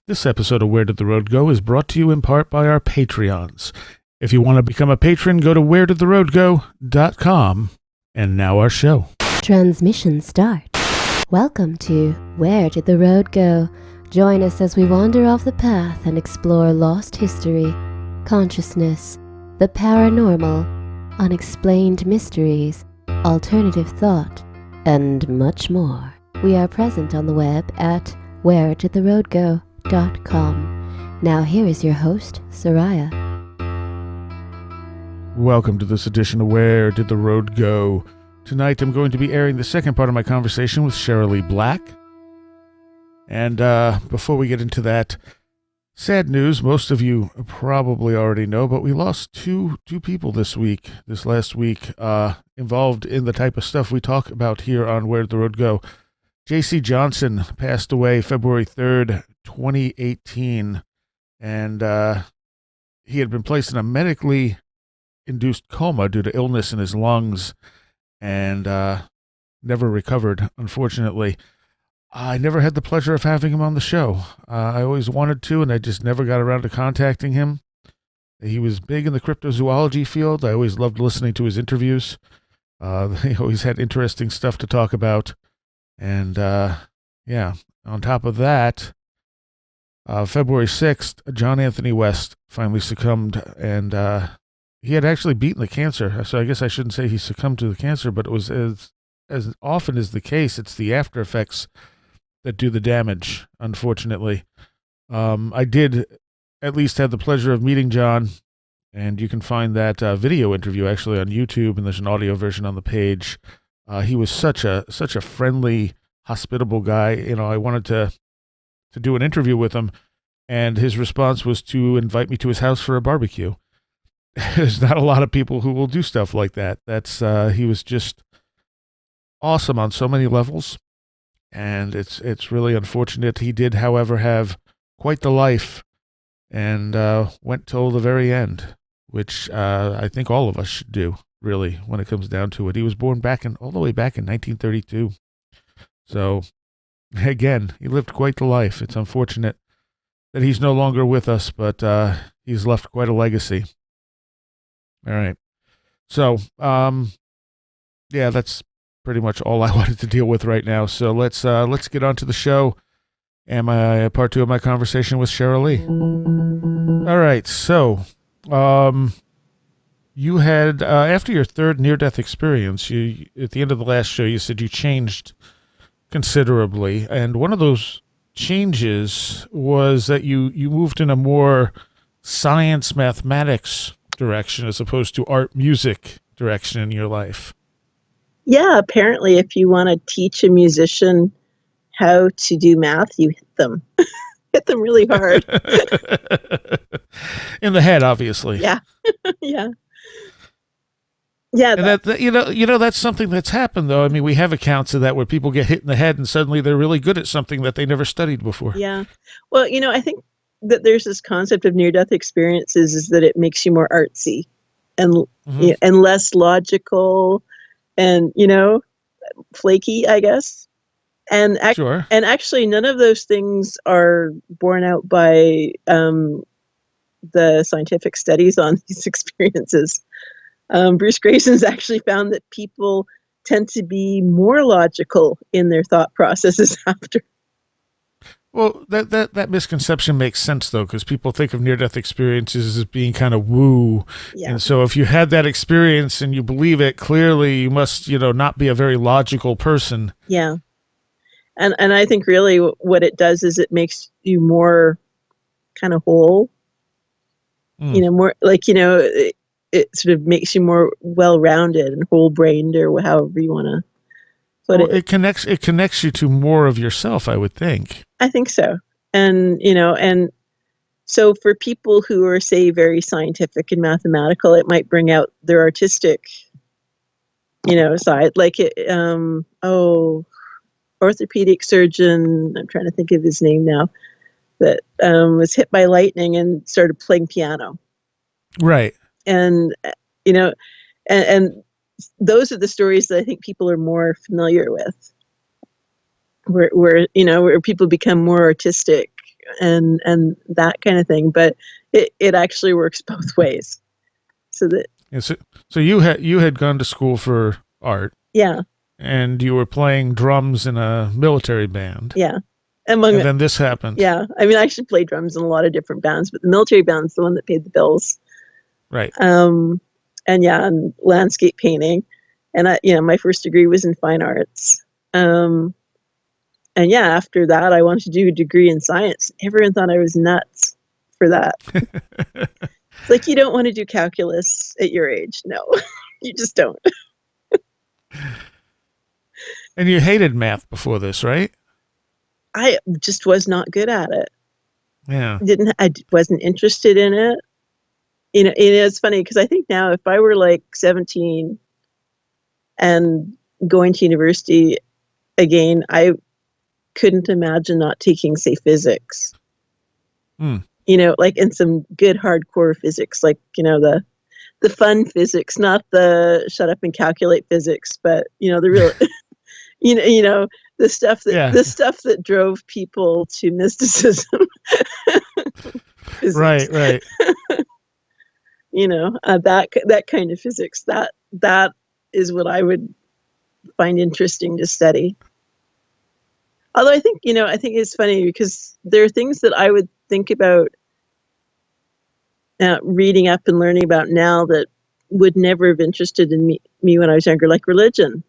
This episode of Where Did the Road Go is brought to you in part by our Patreons. If you want to become a patron, go to wheredidtheroadgo.com. And now our show. Transmission start. Welcome to Where Did the Road Go? Join us as we wander off the path and explore lost history, consciousness, the paranormal, unexplained mysteries, alternative thought, and much more. We are present on the web at wheredidtheroadgo.com. Now here is your host, Soraya. Welcome to this edition of Where Did the Road Go? Tonight I'm going to be airing the second part of my conversation with Cherylee Black. And before we get into that, sad news, most of you probably already know, but we lost two people this last week, involved in the type of stuff we talk about here on Where Did the Road Go. J.C. Johnson passed away February 3rd, 2018, and he had been placed in a medically induced coma due to illness in his lungs and never recovered, unfortunately. I never had the pleasure of having him on the show. I always wanted to, and I just never got around to contacting him. He was big in the cryptozoology field. I always loved listening to his interviews. He always had interesting stuff to talk about. And, yeah, on top of that, February 6th, John Anthony West finally succumbed, and he had actually beaten the cancer. So I guess I shouldn't say he succumbed to the cancer, but it was as often is the case, it's the after effects that do the damage, unfortunately. I did at least have the pleasure of meeting John, and you can find that video interview actually on YouTube, and there's an audio version on the page. He was such a friendly, hospitable guy. You know, I wanted to do an interview with him, and his response was to invite me to his house for a barbecue. There's not a lot of people who will do stuff like that. He was just awesome on so many levels, and it's really unfortunate. He did, however, have quite the life, and went till the very end, which I think all of us should do, really, when it comes down to it. He was born all the way back in 1932. So, again, he lived quite the life. It's unfortunate that he's no longer with us, but he's left quite a legacy. All right. So, yeah, that's pretty much all I wanted to deal with right now. So let's get on to the show and my part two of my conversation with Cherylee. All right. So, you had, after your third near-death experience, at the end of the last show, you said you changed considerably. And one of those changes was that you moved in a more science, mathematics direction as opposed to art, music direction in your life. Yeah, apparently if you want to teach a musician how to do math, you hit them. Hit them really hard. In the head, obviously. Yeah. Yeah. Yeah. And that you know, that's something that's happened, though. I mean, we have accounts of that where people get hit in the head and suddenly they're really good at something that they never studied before. Yeah. Well, I think that there's this concept of near-death experiences is that it makes you more artsy and and less logical and, flaky, I guess. And sure. And actually, none of those things are borne out by the scientific studies on these experiences. Bruce Grayson's actually found that people tend to be more logical in their thought processes after. Well, that misconception makes sense, though, because people think of near-death experiences as being kind of woo. Yeah. And so if you had that experience and you believe it, clearly you must, not be a very logical person. Yeah. And I think really what it does is it makes you more kind of whole. More like, it sort of makes you more well-rounded and whole-brained, or however you want to put it. It connects you to more of yourself, I would think. I think so. And, and so for people who are, say, very scientific and mathematical, it might bring out their artistic, side. Like, orthopedic surgeon, I'm trying to think of his name now, that was hit by lightning and started playing piano. Right. And, and those are the stories that I think people are more familiar with, where people become more artistic and that kind of thing. But it actually works both ways. So that so you had gone to school for art. Yeah. And you were playing drums in a military band. Yeah. And then this happened. Yeah. I mean, I actually played drums in a lot of different bands, but the military band's the one that paid the bills. Right. And landscape painting. And my first degree was in fine arts. After that, I wanted to do a degree in science. Everyone thought I was nuts for that. It's like, you don't want to do calculus at your age. No, you just don't. And you hated math before this, right? I just was not good at it. Yeah. I wasn't interested in it. It's funny because I think now if I were like 17 and going to university again, I couldn't imagine not taking, say, physics. Like in some good hardcore physics, like, the fun physics, not the shut up and calculate physics, but the real the stuff that drove people to mysticism. Right. That kind of physics, that is what I would find interesting to study. Although I think it's funny because there are things that I would think about reading up and learning about now that would never have interested in me when I was younger, like religion,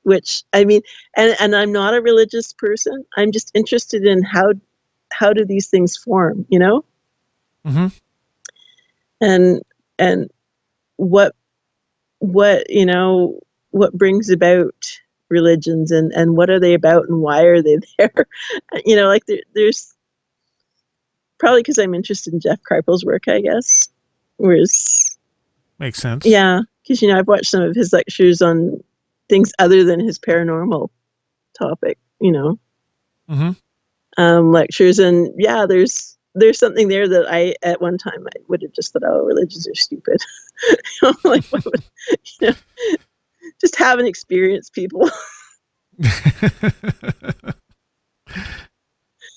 which, I mean, and I'm not a religious person. I'm just interested in how do these things form, Mm-hmm. And what brings about religions and what are they about and why are they there? Like there's probably because I'm interested in Jeff Kripal's work, I guess. Makes sense. Yeah, because I've watched some of his lectures on things other than his paranormal topic. Mm-hmm. Lectures, and there's something there that I at one time I would have just thought, oh, religions are stupid. Like what would, just haven't experienced people.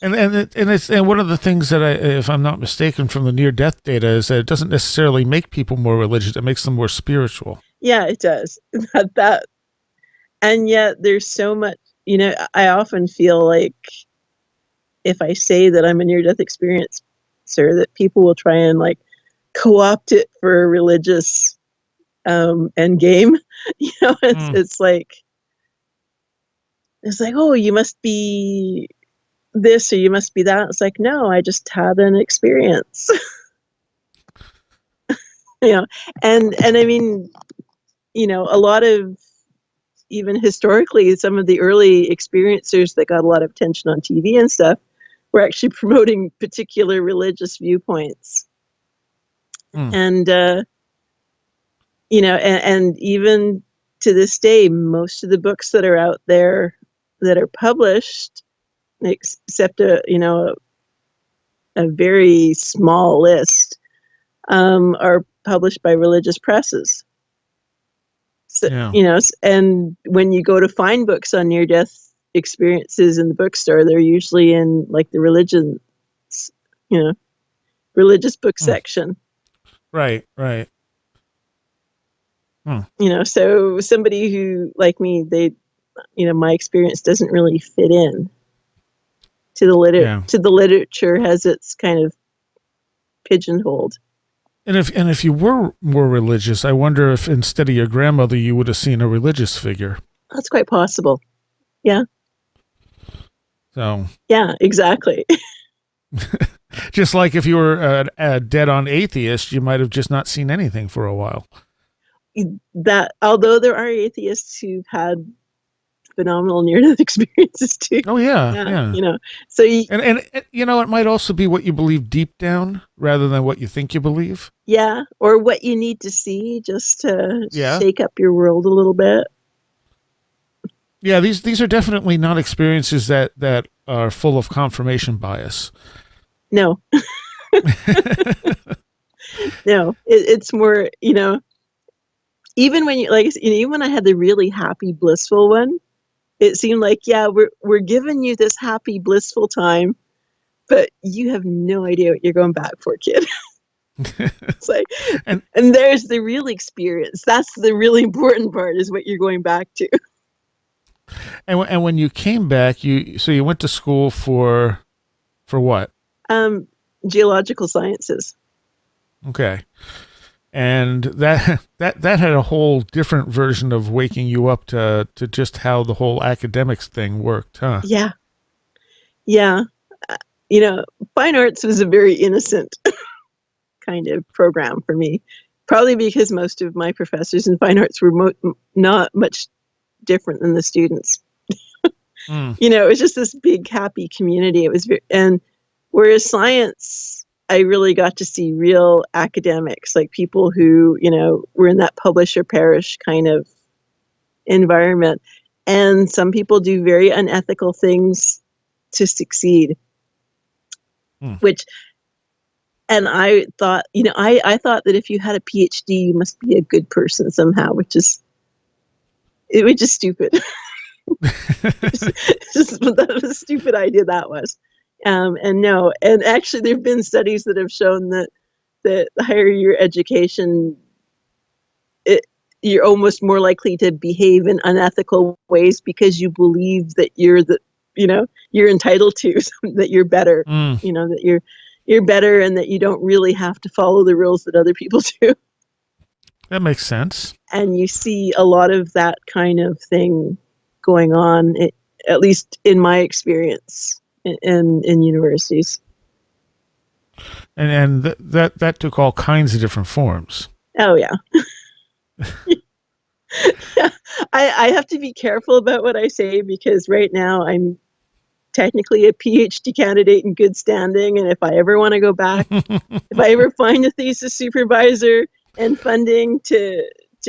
And one of the things that if I'm not mistaken, from the near-death data is that it doesn't necessarily make people more religious; it makes them more spiritual. Yeah, it does. That, and yet there's so much. I often feel like if I say that I'm a near-death experiencer, that people will try and like co-opt it for a religious end game. It's like oh, you must be this or you must be that. It's like, no, I just had an experience. And I mean, a lot of, even historically, some of the early experiencers that got a lot of attention on TV and stuff were actually promoting particular religious viewpoints. And and even to this day, most of the books that are out there that are published, except a very small list, are published by religious presses. So, and when you go to find books on near-death experiences in the bookstore, they're usually in like the religious book section. Right. So somebody who, like me, my experience doesn't really fit in to the literature has its kind of pigeonholed. And if you were more religious, I wonder if instead of your grandmother, you would have seen a religious figure. That's quite possible. Yeah. So. Yeah, exactly. Just like if you were a dead-on atheist, you might have just not seen anything for a while. That, although there are atheists who've had phenomenal near-death experiences too. Oh yeah. So and it might also be what you believe deep down rather than what you think you believe. Yeah, or what you need to see just to shake up your world a little bit. Yeah, these are definitely not experiences that are full of confirmation bias. No. No, it's more, even when even when I had the really happy, blissful one, it seemed like, we're giving you this happy, blissful time, but you have no idea what you're going back for, kid. It's like, and there's the real experience. That's the really important part, is what you're going back to. and when you came back, you went to school for what? Geological sciences. Okay. And that had a whole different version of waking you up to just how the whole academics thing worked, huh? Yeah. Fine arts was a very innocent kind of program for me, probably because most of my professors in fine arts were not much different than the students. It was just this big happy community. It was and whereas science, I really got to see real academics, like people who were in that publish or perish kind of environment, and some people do very unethical things to succeed. And I thought, I thought that if you had a PhD, you must be a good person somehow, which is stupid. That was a stupid idea that was. And actually there have been studies that have shown that the higher your education, you're almost more likely to behave in unethical ways because you believe that you're entitled to, that you're better, that you're better, and that you don't really have to follow the rules that other people do. That makes sense. And you see a lot of that kind of thing going on, at least in my experience in universities. And that took all kinds of different forms. Oh yeah. Yeah. I have to be careful about what I say, because right now I'm technically a PhD candidate in good standing, and if I ever want to go back, if I ever find a thesis supervisor and funding to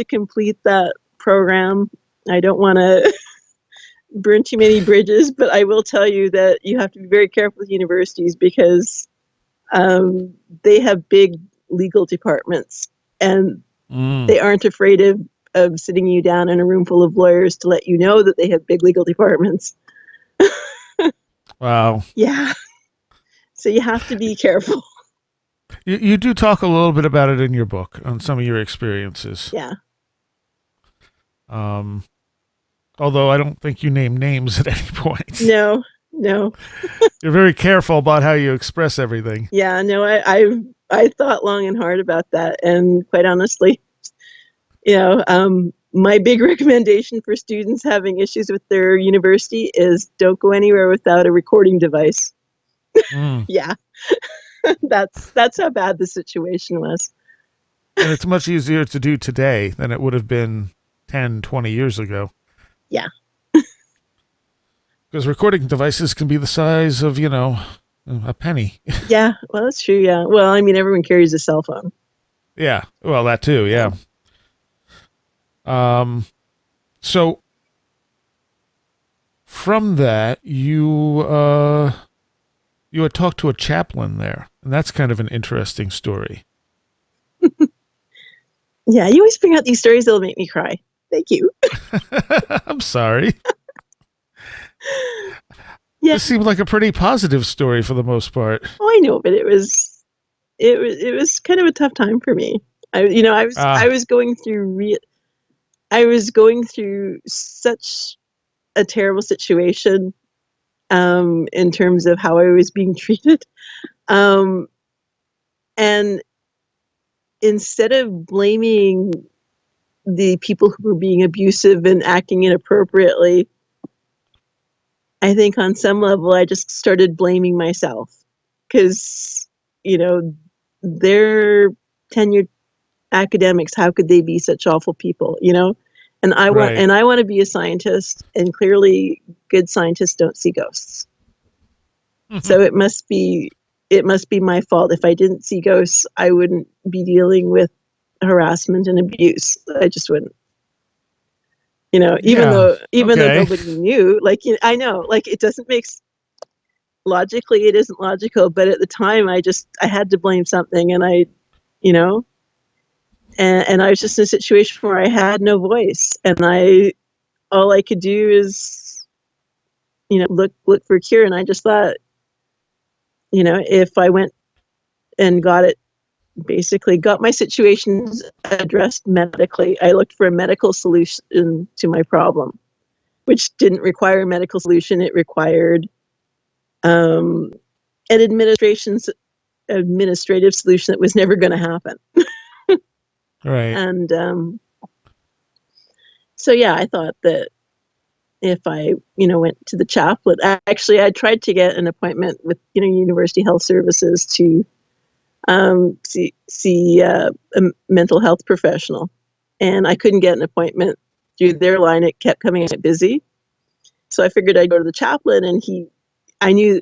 complete that program, I don't want to burn too many bridges, but I will tell you that you have to be very careful with universities, because they have big legal departments, and they aren't afraid of sitting you down in a room full of lawyers to let you know that they have big legal departments. Wow. Yeah. So you have to be careful. You do talk a little bit about it in your book, on some of your experiences. Yeah. Although I don't think you name names at any point. No. You're very careful about how you express everything. Yeah, no, I thought long and hard about that, and quite honestly, my big recommendation for students having issues with their university is don't go anywhere without a recording device. Yeah. That's how bad the situation was. And it's much easier to do today than it would have been 10, 20 years ago. Yeah. Because recording devices can be the size of, a penny. Yeah, well, that's true, yeah. Well, I mean, everyone carries a cell phone. Yeah, well, that too, yeah. So from that, you had talked to a chaplain there, and that's kind of an interesting story. Yeah, you always bring out these stories that'll make me cry. Thank you. I'm sorry. Yeah. This seemed like a pretty positive story for the most part. Oh, I know, but it was kind of a tough time for me. I was going through such a terrible situation, in terms of how I was being treated, and instead of blaming the people who were being abusive and acting inappropriately, I think on some level I just started blaming myself, because they're tenured academics. How could they be such awful people? And I want to be a scientist, and clearly good scientists don't see ghosts. So it must be my fault. If I didn't see ghosts, I wouldn't be dealing with harassment and abuse. I just wouldn't. Even though nobody knew, I know, it doesn't make logically, it isn't logical, but at the time I had to blame something, and and I was just in a situation where I had no voice, and all I could do is look for a cure. And I just thought, if I went and got my situations addressed medically, I looked for a medical solution to my problem, which didn't require a medical solution. It required an administrative solution that was never going to happen. Right. And so, yeah, I thought that if I, went to the chaplain, actually, I tried to get an appointment with, University Health Services to see a mental health professional. And I couldn't get an appointment through their line. It kept coming out busy. So I figured I'd go to the chaplain, and I knew,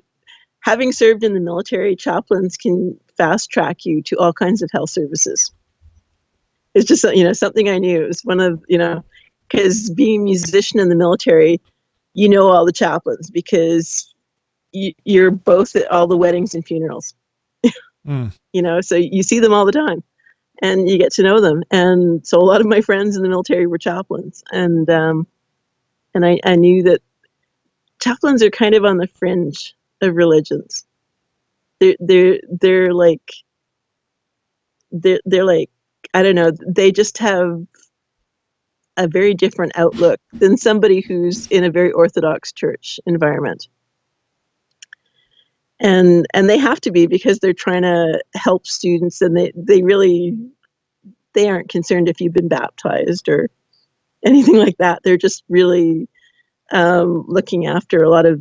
having served in the military, chaplains can fast track you to all kinds of health services. It's just, something I knew. It was one of, because being a musician in the military, all the chaplains, because you're both at all the weddings and funerals. So you see them all the time, and you get to know them. And so a lot of my friends in the military were chaplains, and I knew that chaplains are kind of on the fringe of religions. They're like I don't know. They just have a very different outlook than somebody who's in a very orthodox church environment. And they have to be, because they're trying to help students, and they aren't concerned if you've been baptized or anything like that. They're just really looking after a lot of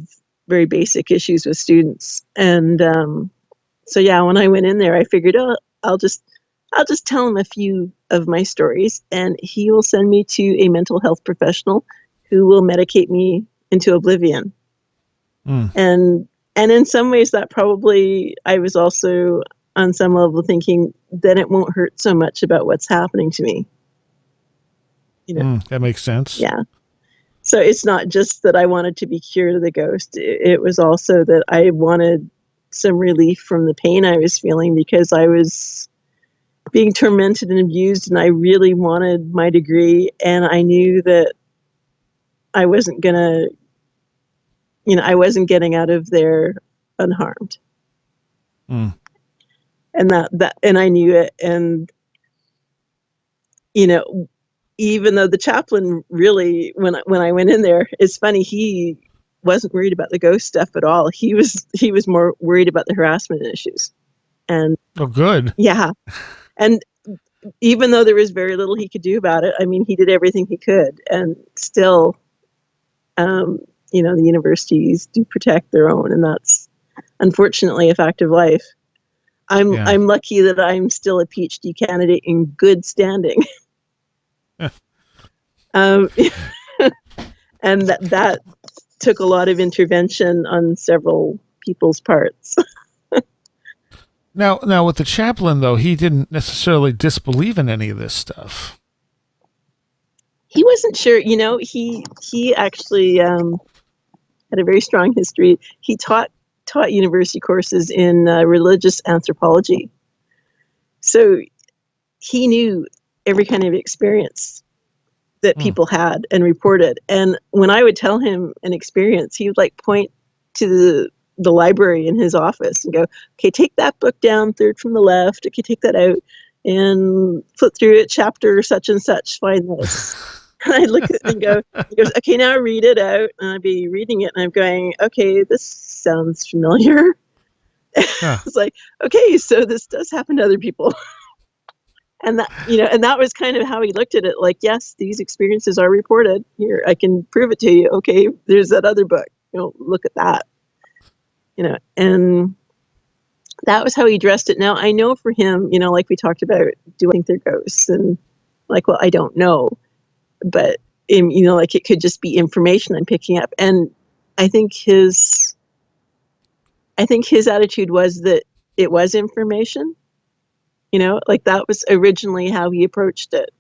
very basic issues with students. And so, yeah, when I went in there, I figured, I'll just tell him a few of my stories, and he will send me to a mental health professional who will medicate me into oblivion. And in some ways, that probably, I was also on some level thinking, then it won't hurt so much about what's happening to me. That makes sense. Yeah. So it's not just that I wanted to be cured of the ghost. It was also that I wanted some relief from the pain I was feeling, because I was being tormented and abused, and I really wanted my degree, and I knew that I wasn't gonna, I wasn't getting out of there unharmed. And and I knew it. And, even though the chaplain really, when I went in there, it's funny, he wasn't worried about the ghost stuff at all. He was more worried about the harassment issues. And oh, good. Yeah. And even though there was very little he could do about it, I mean, he did everything he could. And still, the universities do protect their own, and that's unfortunately a fact of life. I'm lucky that I'm still a PhD candidate in good standing. And that took a lot of intervention on several people's parts. Now with the chaplain, though, he didn't necessarily disbelieve in any of this stuff. He wasn't sure. He actually had a very strong history. He taught university courses in religious anthropology. So he knew every kind of experience that people had and reported. And when I would tell him an experience, he would point to the library in his office and go, okay, take that book down, third from the left. Okay, take that out and flip through it, chapter such and such, find this. And I'd look at it and go, he goes, okay, now read it out. And I'd be reading it, and I'm going, okay, this sounds familiar. It's like, okay, so this does happen to other people. And that, and that was kind of how he looked at it. Like, yes, these experiences are reported. Here, I can prove it to you. Okay, there's that other book. Look at that. And that was how he addressed it. Now, I know for him, like we talked about, do I think they're ghosts? And well, I don't know. But, it could just be information I'm picking up. And I think his attitude was that it was information. That was originally how he approached it,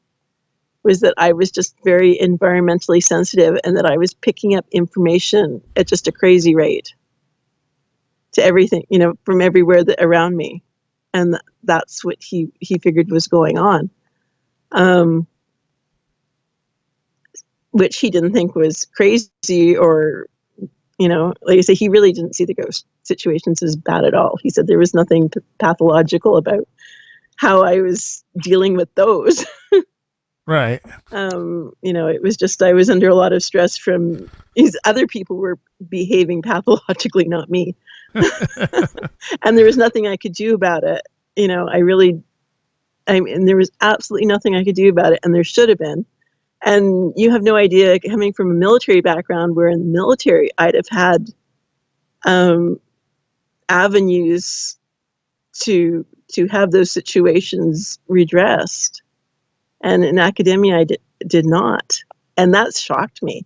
was that I was just very environmentally sensitive, and that I was picking up information at just a crazy rate to everything, from everywhere around me. And that's what he figured was going on. Which he didn't think was crazy or, like I say, he really didn't see the ghost situations as bad at all. He said there was nothing pathological about how I was dealing with those. Right. It was just I was under a lot of stress from these other people were behaving pathologically, not me. And there was nothing I could do about it. And there was absolutely nothing I could do about it, and there should have been. And you have no idea, coming from a military background, where in the military I'd have had avenues to have those situations redressed. And in academia, I did not. And that shocked me.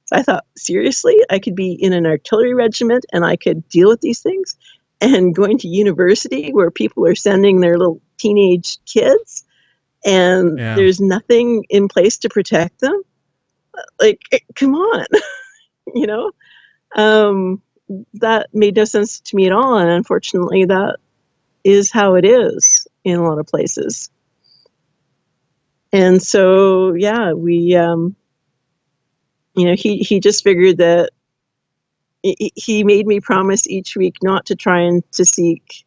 So I thought, seriously, I could be in an artillery regiment and I could deal with these things, and going to university where people are sending their little teenage kids and there's nothing in place to protect them. Like, come on, that made no sense to me at all. And unfortunately, that is how it is in a lot of places. And so, yeah, we, he just figured that he made me promise each week not to try and to seek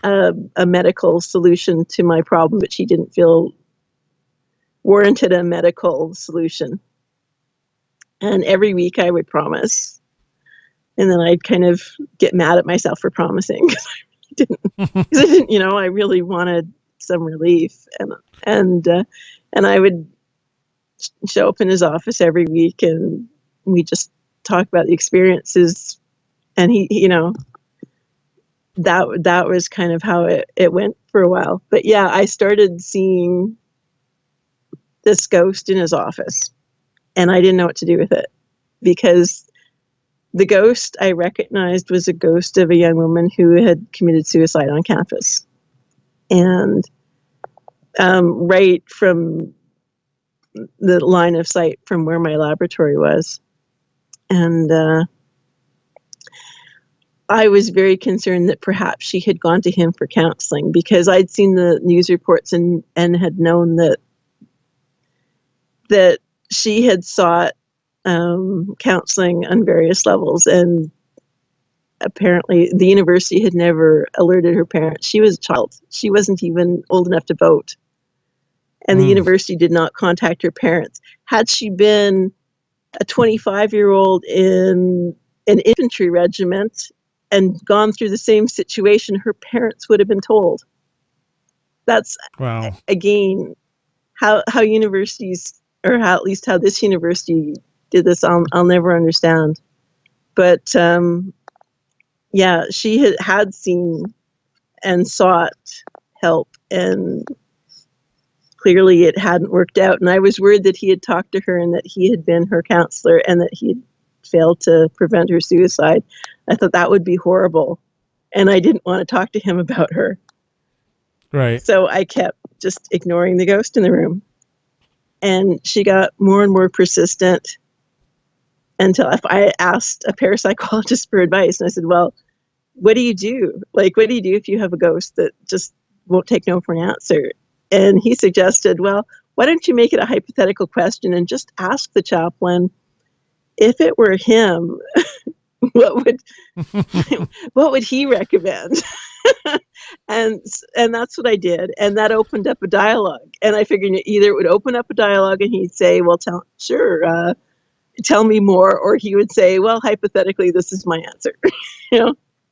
a medical solution to my problem, which he didn't feel warranted a medical solution. And every week I would promise, and then I'd kind of get mad at myself for promising because I didn't, I really wanted some relief, and I would show up in his office every week, and we just talk about the experiences, and he that was kind of how it went for a while. But yeah, I started seeing this ghost in his office, and I didn't know what to do with it, because the ghost I recognized was a ghost of a young woman who had committed suicide on campus. And right from the line of sight from where my laboratory was. And I was very concerned that perhaps she had gone to him for counseling, because I'd seen the news reports and had known that she had sought counseling on various levels, and apparently the university had never alerted her parents. She was a child. She wasn't even old enough to vote. And the university did not contact her parents. Had she been a 25-year-old in an infantry regiment and gone through the same situation, her parents would have been told. That's, wow, again, how universities, or how at least how this university did this, I'll never understand. But yeah, she had seen and sought help, and clearly it hadn't worked out. And I was worried that he had talked to her and that he had been her counselor and that he had failed to prevent her suicide. I thought that would be horrible, and I didn't want to talk to him about her. Right. So I kept just ignoring the ghost in the room. And she got more and more persistent until I asked a parapsychologist for advice. And I said, well, what do you do? Like, what do you do if you have a ghost that just won't take no for an answer? And he suggested, well, why don't you make it a hypothetical question and just ask the chaplain, if it were him, what would he recommend? And that's what I did. And that opened up a dialogue. And I figured either it would open up a dialogue and he'd say, well, tell me more. Or he would say, well, hypothetically, this is my answer.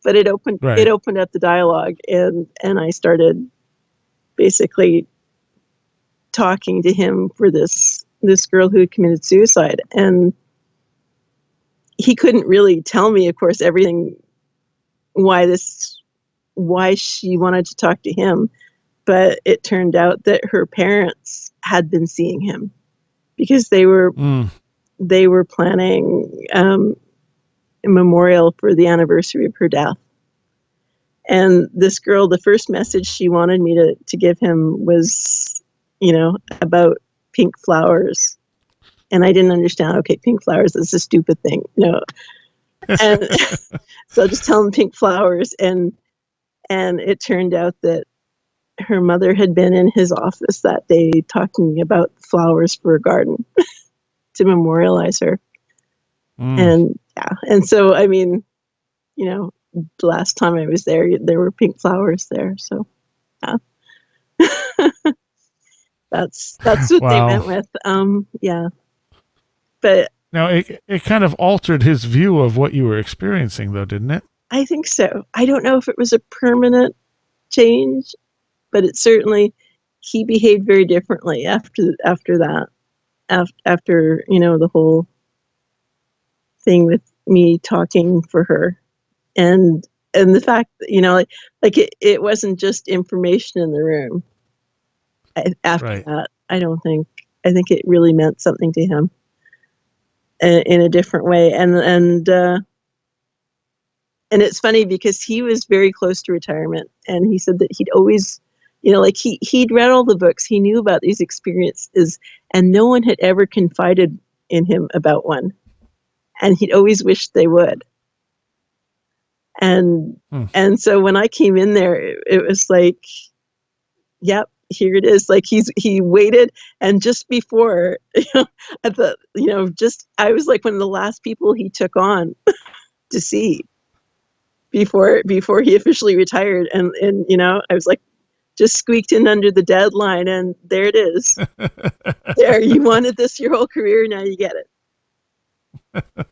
But it opened up the dialogue, and I started basically talking to him for this girl who had committed suicide. And he couldn't really tell me, of course, everything, why she wanted to talk to him. But it turned out that her parents had been seeing him, because they were planning a memorial for the anniversary of her death. And this girl, the first message she wanted me to give him was, about pink flowers. And I didn't understand, okay, pink flowers is a stupid thing. And so I'll just tell him pink flowers. And it turned out that her mother had been in his office that day talking about flowers for a garden to memorialize her. And yeah. And so, I mean, you know, the last time I was there were pink flowers there. So, yeah. That's what they Wow. went with. Yeah. But Now, it kind of altered his view of what you were experiencing, though, didn't it? I think so. I don't know if it was a permanent change, but it certainly, he behaved very differently after that. After, you know, the whole thing with me talking for her, and the fact that, you know, like it wasn't just information in the room. After Right. that, I think it really meant something to him in a different way. And it's funny because he was very close to retirement, and he said that he'd always, you know, like he'd read all the books, he knew about these experiences, and no one had ever confided in him about one, and he'd always wished they would. And Hmm. and so when I came in there, it was like, yep, here it is. Like he waited, and just before, you know, at the, you know, just, I was like one of the last people he took on to see before he officially retired, and you know, I was like, just squeaked in under the deadline, and there it is. There, you wanted this your whole career, now you get it.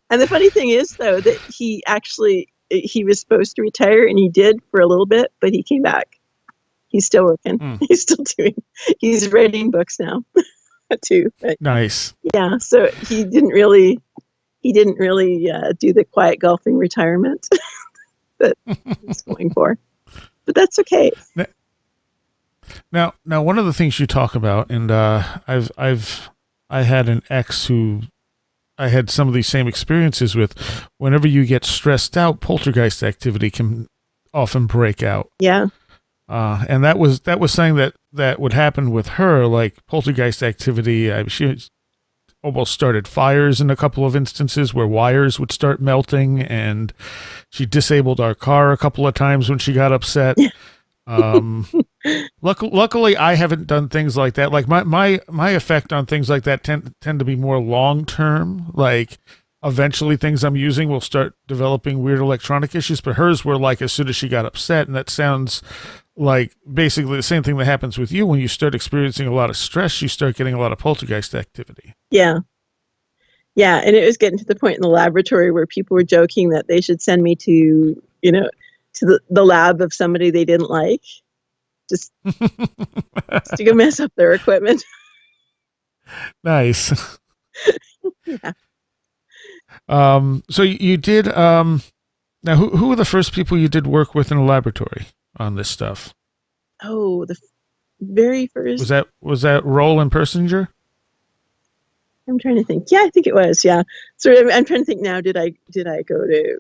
And the funny thing is, though, that he was supposed to retire, and he did for a little bit, but he came back. He's still working. He's still he's writing books now too. But Nice. yeah, so he didn't really do the quiet golfing retirement that he's going for. But that's okay. Now, one of the things you talk about, and I had an ex who I had some of these same experiences with. Whenever you get stressed out, poltergeist activity can often break out. Yeah. And that was something that would happen with her, like poltergeist activity. She almost started fires in a couple of instances where wires would start melting, and she disabled our car a couple of times when she got upset. Luckily, I haven't done things like that. Like my effect on things like that tend to be more long term. Like eventually, things I'm using will start developing weird electronic issues. But hers were like as soon as she got upset, and that sounds like basically the same thing that happens with you when you start experiencing a lot of stress. You start getting a lot of poltergeist activity. Yeah. Yeah, and it was getting to the point in the laboratory where people were joking that they should send me to, you know, to the lab of somebody they didn't like, just to go mess up their equipment. Nice. Yeah. So you did. Now, who were the first people you did work with in a laboratory on this stuff? Oh, the very first. Was that Roland Persinger? I'm trying to think. Yeah, I think it was. Yeah. So I'm trying to think now. Did I go to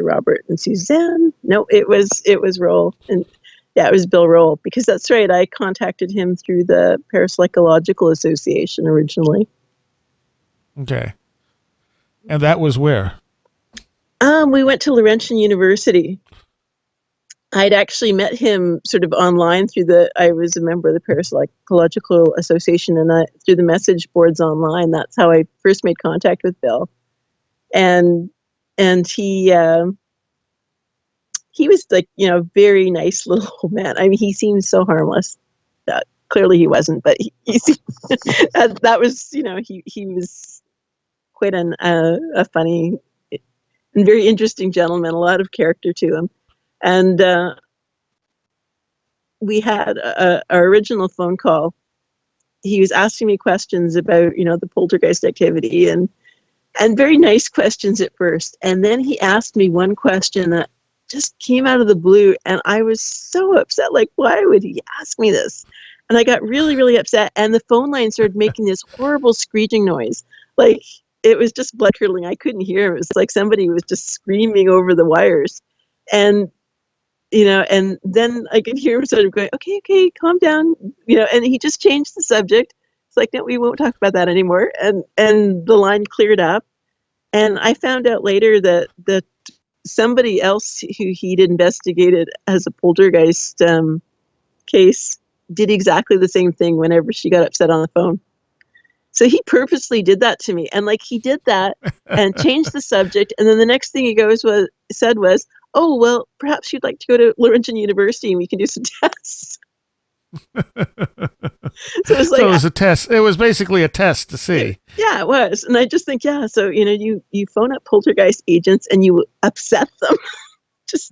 Robert and Suzanne? No, it was Roll, and yeah, it was Bill Roll, because that's right. I contacted him through the Parapsychological Association originally. Okay. And that was where? We went to Laurentian University. I'd actually met him sort of online I was a member of the Parapsychological Association, and through the message boards online, that's how I first made contact with Bill. And he was like, you know, very nice little man. I mean, he seemed so harmless. Clearly he wasn't, but he seemed, that was, you know, he was quite a funny and very interesting gentleman, a lot of character to him. And we had our original phone call. He was asking me questions about, you know, the poltergeist activity, and very nice questions at first. And then he asked me one question that just came out of the blue, and I was so upset. Like, why would he ask me this? And I got really, really upset. And the phone line started making this horrible screeching noise. Like, it was just blood curdling. I couldn't hear him. It was like somebody was just screaming over the wires. And, you know, and then I could hear him sort of going, okay, calm down. You know, and he just changed the subject. It's like, no, we won't talk about that anymore. And the line cleared up. And I found out later that somebody else who he'd investigated as a poltergeist case did exactly the same thing whenever she got upset on the phone. So he purposely did that to me. And like he did that and changed the subject. And then the next thing he said was, oh, well, perhaps you'd like to go to Laurentian University and we can do some tests. So it was like, so it was a test. It was basically a test to see. Yeah, it was. And I just think, yeah, so, you phone up poltergeist agents and you upset them. Just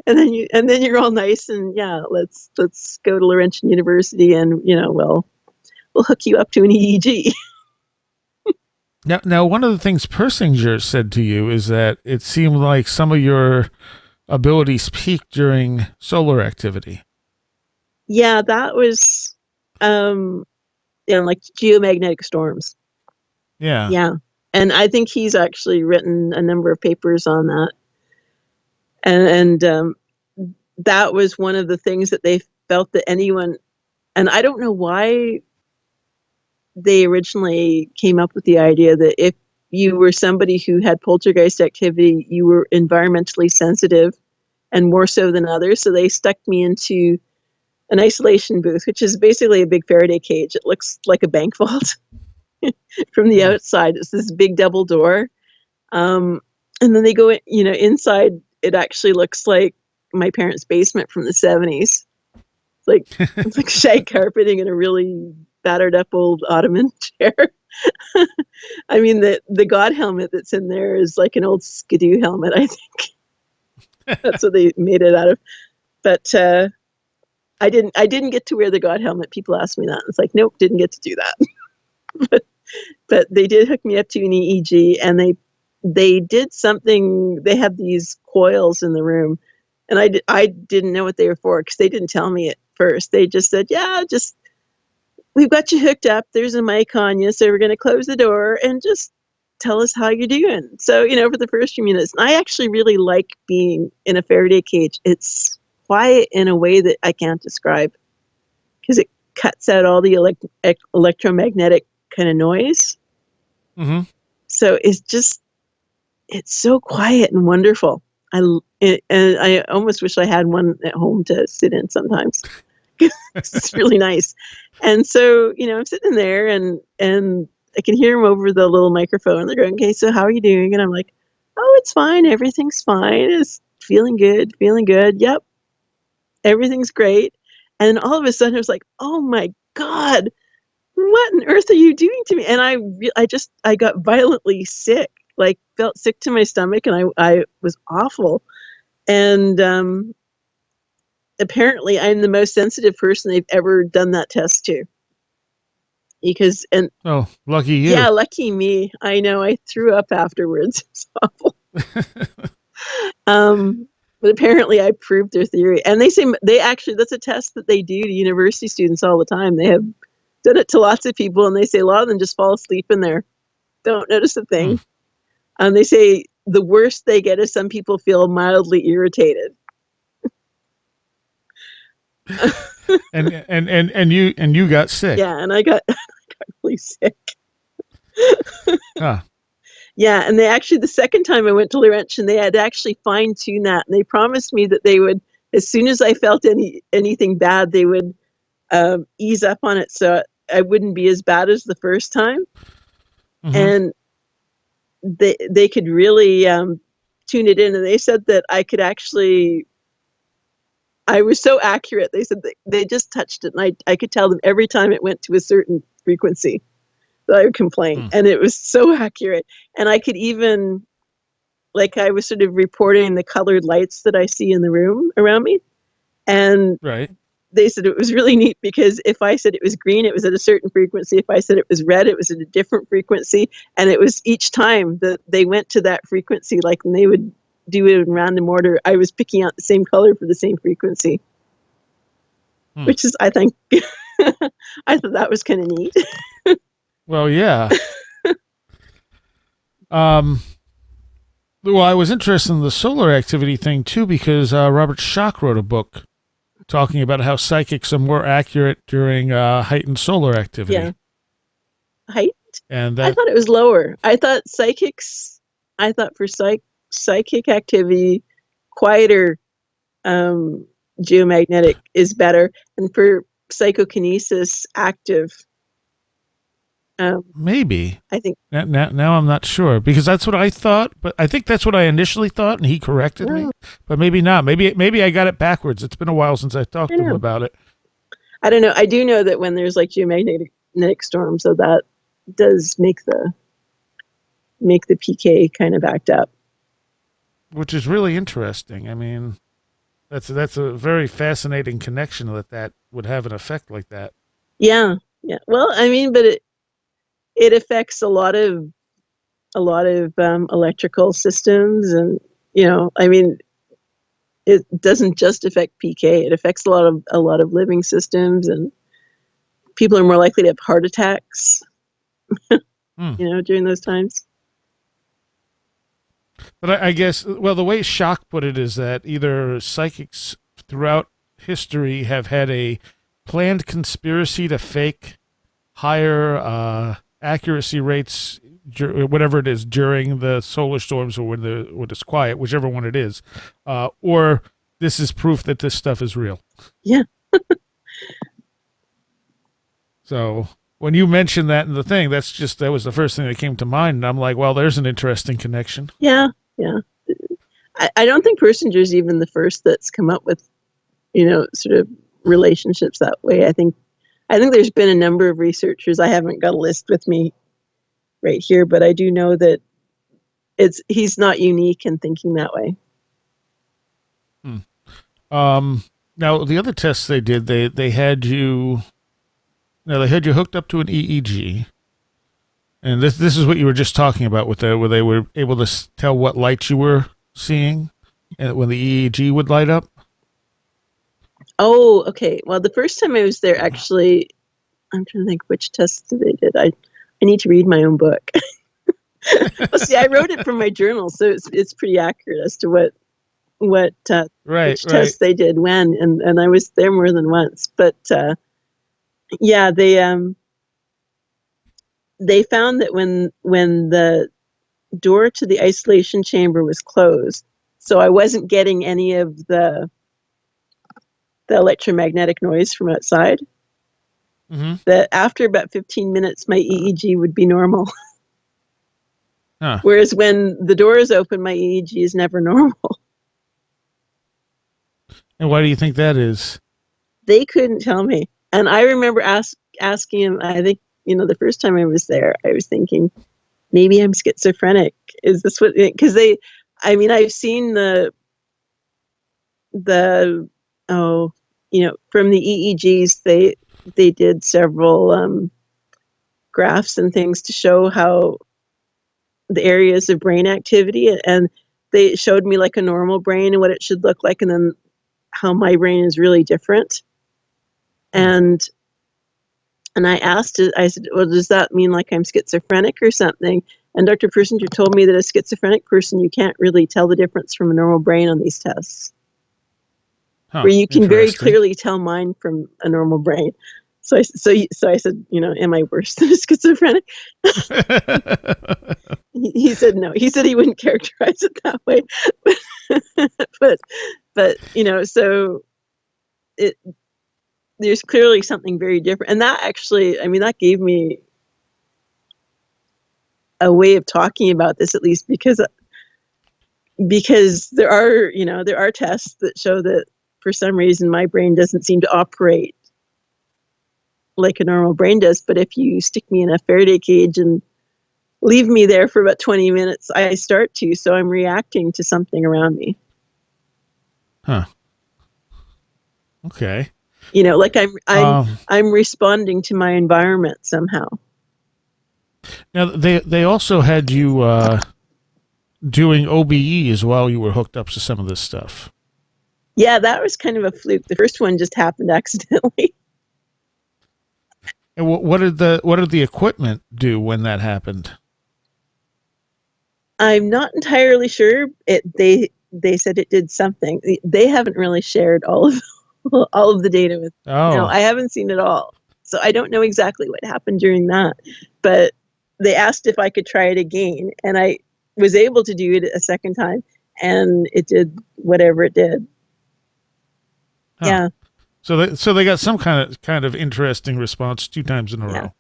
and then you're all nice and yeah, let's go to Laurentian University and we'll hook you up to an EEG. Now, one of the things Persinger said to you is that it seemed like some of your abilities peaked during solar activity. Yeah, that was like geomagnetic storms. Yeah. Yeah. And I think he's actually written a number of papers on that. And that was one of the things that they felt that anyone, and I don't know why they originally came up with the idea that if you were somebody who had poltergeist activity, you were environmentally sensitive and more so than others. So they stuck me into an isolation booth, which is basically a big Faraday cage. It looks like a bank vault. From the outside. It's this big double door. And then they go, inside, it actually looks like my parents' basement from the 70s. It's like shag carpeting and a really battered up old ottoman chair. I mean, the God helmet that's in there is like an old Skidoo helmet, I think. That's what they made it out of. But I didn't get to wear the God helmet. People ask me that. It's like, nope, didn't get to do that. But they did hook me up to an EEG, and they did something. They have these coils in the room, and I didn't know what they were for because they didn't tell me at first. They just said, yeah, we've got you hooked up. There's a mic on you, so we're going to close the door and just tell us how you're doing. So, for the first few minutes, and I actually really like being in a Faraday cage. It's quiet in a way that I can't describe because it cuts out all the electromagnetic kind of noise. Mm-hmm. So it's so quiet and wonderful. I almost wish I had one at home to sit in sometimes. It's really nice. And so, I'm sitting there and I can hear them over the little microphone. They're going, okay, so how are you doing? And I'm like, oh, it's fine. Everything's fine. It's feeling good. Yep. Everything's great. And all of a sudden I was like, oh my God, what on earth are you doing to me? And I got violently sick, like felt sick to my stomach, and I was awful. And apparently I'm the most sensitive person they've ever done that test to. Oh, lucky you. Yeah, lucky me. I know, I threw up afterwards. It's awful. But apparently I proved their theory. And they say that's a test that they do to university students all the time. They have done it to lots of people, and they say a lot of them just fall asleep in there, don't notice a thing. They say the worst they get is some people feel mildly irritated. and you got sick. Yeah, and I got really sick. Huh. Yeah, and the second time I went to Laurentian, they had actually fine-tuned that, and they promised me that they would, as soon as I felt anything bad, they would ease up on it so I wouldn't be as bad as the first time. Mm-hmm. And they could really tune it in, and they said that I could actually, I was so accurate. They said they just touched it, and I could tell them every time it went to a certain frequency that I would complain, and it was so accurate. And I could even, like, I was sort of reporting the colored lights that I see in the room around me, and right. They said it was really neat because if I said it was green, it was at a certain frequency. If I said it was red, it was at a different frequency. And it was each time that they went to that frequency, like when they would do it in random order, I was picking out the same color for the same frequency, which is, I think, I thought that was kind of neat. Well, yeah. Well, I was interested in the solar activity thing too because Robert Schoch wrote a book talking about how psychics are more accurate during heightened solar activity. Yeah. Heightened? And I thought it was lower. I thought for psychic activity, quieter geomagnetic is better. And for psychokinesis active. Maybe. I think. Now I'm not sure, because that's what I thought, but I think that's what I initially thought, and he corrected me. But maybe not. Maybe I got it backwards. It's been a while since I talked to him about it. I don't know. I do know that when there's like geomagnetic storms, so that does make the PK kind of act up. Which is really interesting. I mean, that's a very fascinating connection that would have an effect like that. Yeah. Well, I mean, but it affects a lot of electrical systems, and I mean, it doesn't just affect PK. It affects a lot of living systems, and people are more likely to have heart attacks. During those times. But I guess, well, the way Schock put it is that either psychics throughout history have had a planned conspiracy to fake higher accuracy rates, whatever it is, during the solar storms or when it's quiet, whichever one it is, or this is proof that this stuff is real. Yeah. So when you mentioned that in the thing, that was the first thing that came to mind, and I'm like, well, there's an interesting connection. Yeah. I don't think Persinger's even the first that's come up with, sort of relationships that way. I think there's been a number of researchers. I haven't got a list with me right here, but I do know that he's not unique in thinking that way. Now the other tests they did, they had you hooked up to an EEG, and this is what you were just talking about where they were able to tell what light you were seeing, and when the EEG would light up. Oh, okay. Well, the first time I was there, actually, I'm trying to think which tests they did. I need to read my own book. Well, see, I wrote it from my journal, so it's pretty accurate as to which tests they did when, and I was there more than once. But yeah, they found that when the door to the isolation chamber was closed, so I wasn't getting any of the electromagnetic noise from outside. Mm-hmm. That after about 15 minutes, my EEG would be normal. Huh. Whereas when the door is open, my EEG is never normal. And why do you think that is? They couldn't tell me. And I remember asking him, I think, the first time I was there, I was thinking, maybe I'm schizophrenic. Is this what, because I've seen from the EEGs, they did several graphs and things to show how the areas of brain activity, and they showed me like a normal brain and what it should look like, and then how my brain is really different. And I asked it, I said, well, does that mean like I'm schizophrenic or something? And Dr. Persinger told me that a schizophrenic person, you can't really tell the difference from a normal brain on these tests. Where you can very clearly tell mine from a normal brain. So I said, am I worse than a schizophrenic? He said no. He said he wouldn't characterize it that way. but so there's clearly something very different. And that actually, that gave me a way of talking about this, at least because there are tests that show that for some reason my brain doesn't seem to operate like a normal brain does. But if you stick me in a Faraday cage and leave me there for about 20 minutes, I start to. So I'm reacting to something around me. Huh. Okay. Like I'm responding to my environment somehow. Now they also had you doing OBEs while you were hooked up to some of this stuff. Yeah, that was kind of a fluke. The first one just happened accidentally. And what did the equipment do when that happened? I'm not entirely sure. They said it did something. They haven't really shared all of the data with. Oh. No, I haven't seen it all, so I don't know exactly what happened during that. But they asked if I could try it again, and I was able to do it a second time, and it did whatever it did. Huh. Yeah. So they got some kind of interesting response 2 times in a row.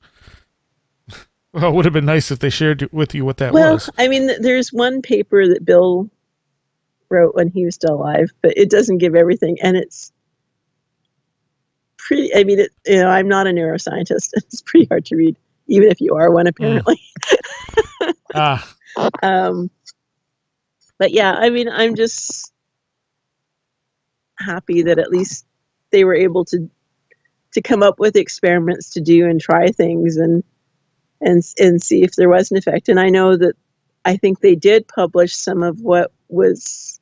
Well, it would have been nice if they shared with you what that was. I mean, there's one paper that Bill wrote when he was still alive, but it doesn't give everything, and it's pretty. I mean, I'm not a neuroscientist. It's pretty hard to read, even if you are one, apparently. But yeah, I mean, I'm just happy that at least they were able to come up with experiments to do and try things and see if there was an effect. And I know that I think they did publish some of what was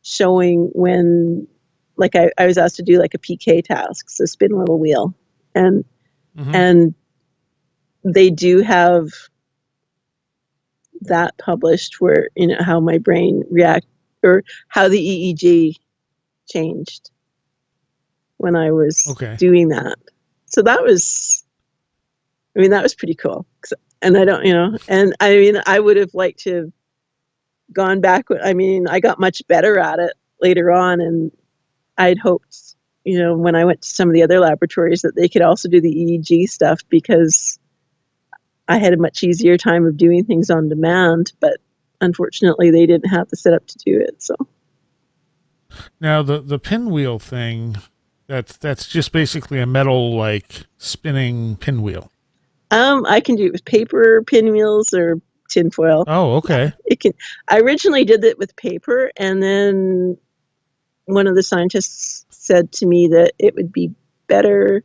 showing when, like, I was asked to do like a PK task, so spin a little wheel, and and they do have that published where, how my brain react, or how the EEG changed when I was doing that. So that was pretty cool. And I don't, and I mean, I would have liked to have gone back. I mean, I got much better at it later on, and I'd hoped, when I went to some of the other laboratories, that they could also do the EEG stuff, because I had a much easier time of doing things on demand, but unfortunately they didn't have the setup to do it. So now the pinwheel thing, that's just basically a metal, like, spinning pinwheel. I can do it with paper pinwheels or tinfoil. Oh, okay. It can. I originally did it with paper, and then one of the scientists said to me that it would be better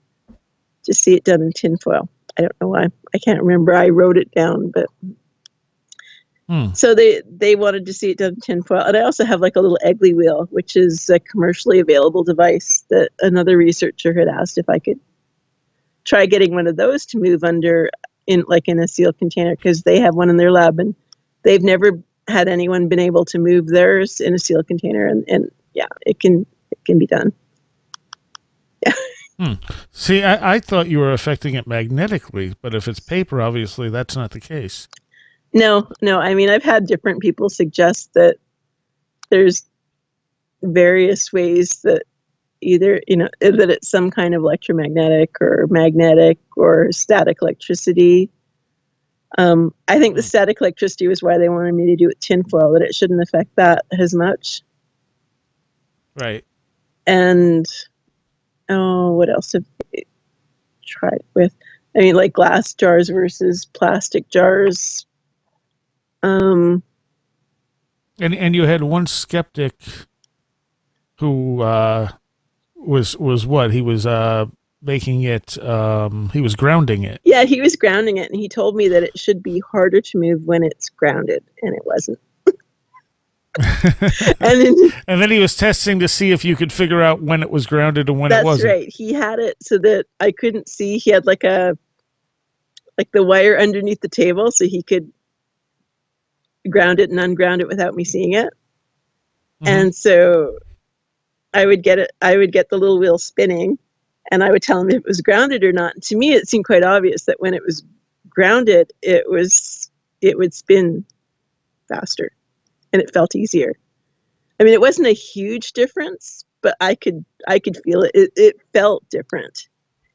to see it done in tinfoil. I don't know why. I can't remember. I wrote it down, but so they wanted to see it done in tinfoil. And I also have like a little Egley wheel, which is a commercially available device that another researcher had asked if I could try getting one of those to move under in a sealed container, because they have one in their lab and they've never had anyone been able to move theirs in a sealed container. And yeah, it can be done. Yeah. See, I thought you were affecting it magnetically, but if it's paper, obviously that's not the case. No. I mean, I've had different people suggest that there's various ways that either, that it's some kind of electromagnetic or magnetic or static electricity. I think the static electricity was why they wanted me to do it tinfoil, that it shouldn't affect that as much. Right. And what else have we tried with? I mean, like glass jars versus plastic jars. And you had one skeptic who was what? He was making it, he was grounding it. Yeah, he was grounding it, and he told me that it should be harder to move when it's grounded, and it wasn't. And then he was testing to see if you could figure out when it was grounded and when it wasn't. That's right. He had it so that I couldn't see. He had like the wire underneath the table, so he could ground it and unground it without me seeing it. And so I would get the little wheel spinning, and I would tell him if it was grounded or not. And to me, it seemed quite obvious that when it was grounded, it would spin faster. And it felt easier. I mean, it wasn't a huge difference, but I could feel it. It felt different,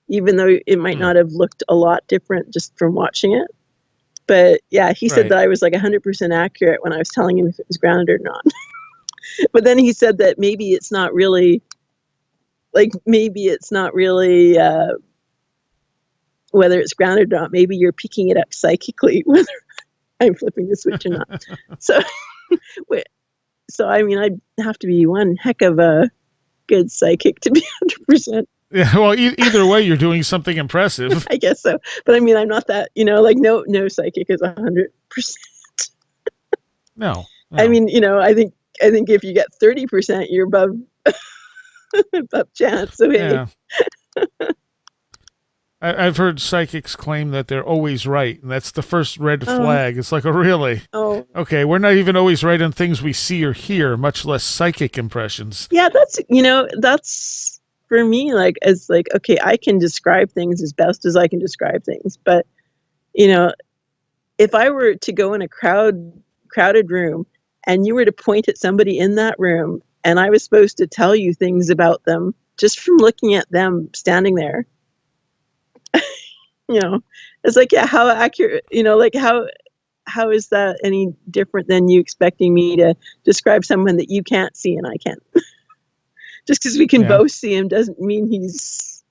even though it might not have looked a lot different just from watching it. But yeah, he said that I was like 100% accurate when I was telling him if it was grounded or not. But then he said that maybe it's not really whether it's grounded or not. Maybe you're picking it up psychically, whether I'm flipping the switch or not. So I mean, I'd have to be one heck of a good psychic to be 100%. Yeah, well, either way, you're doing something impressive. I guess so. But I mean, I'm not that, no psychic is 100%. No. I mean, I think if you get 30%, you're above chance. So hey. Yeah. I've heard psychics claim that they're always right, and that's the first red flag. It's like, oh, really? Oh. Okay, we're not even always right on things we see or hear, much less psychic impressions. Yeah, that's for me, okay, I can describe things as best as I can describe things, but if I were to go in a crowded room and you were to point at somebody in that room and I was supposed to tell you things about them just from looking at them standing there. It's like, yeah, how accurate, like how is that any different than you expecting me to describe someone that you can't see and I can? Just because we can both see him doesn't mean he's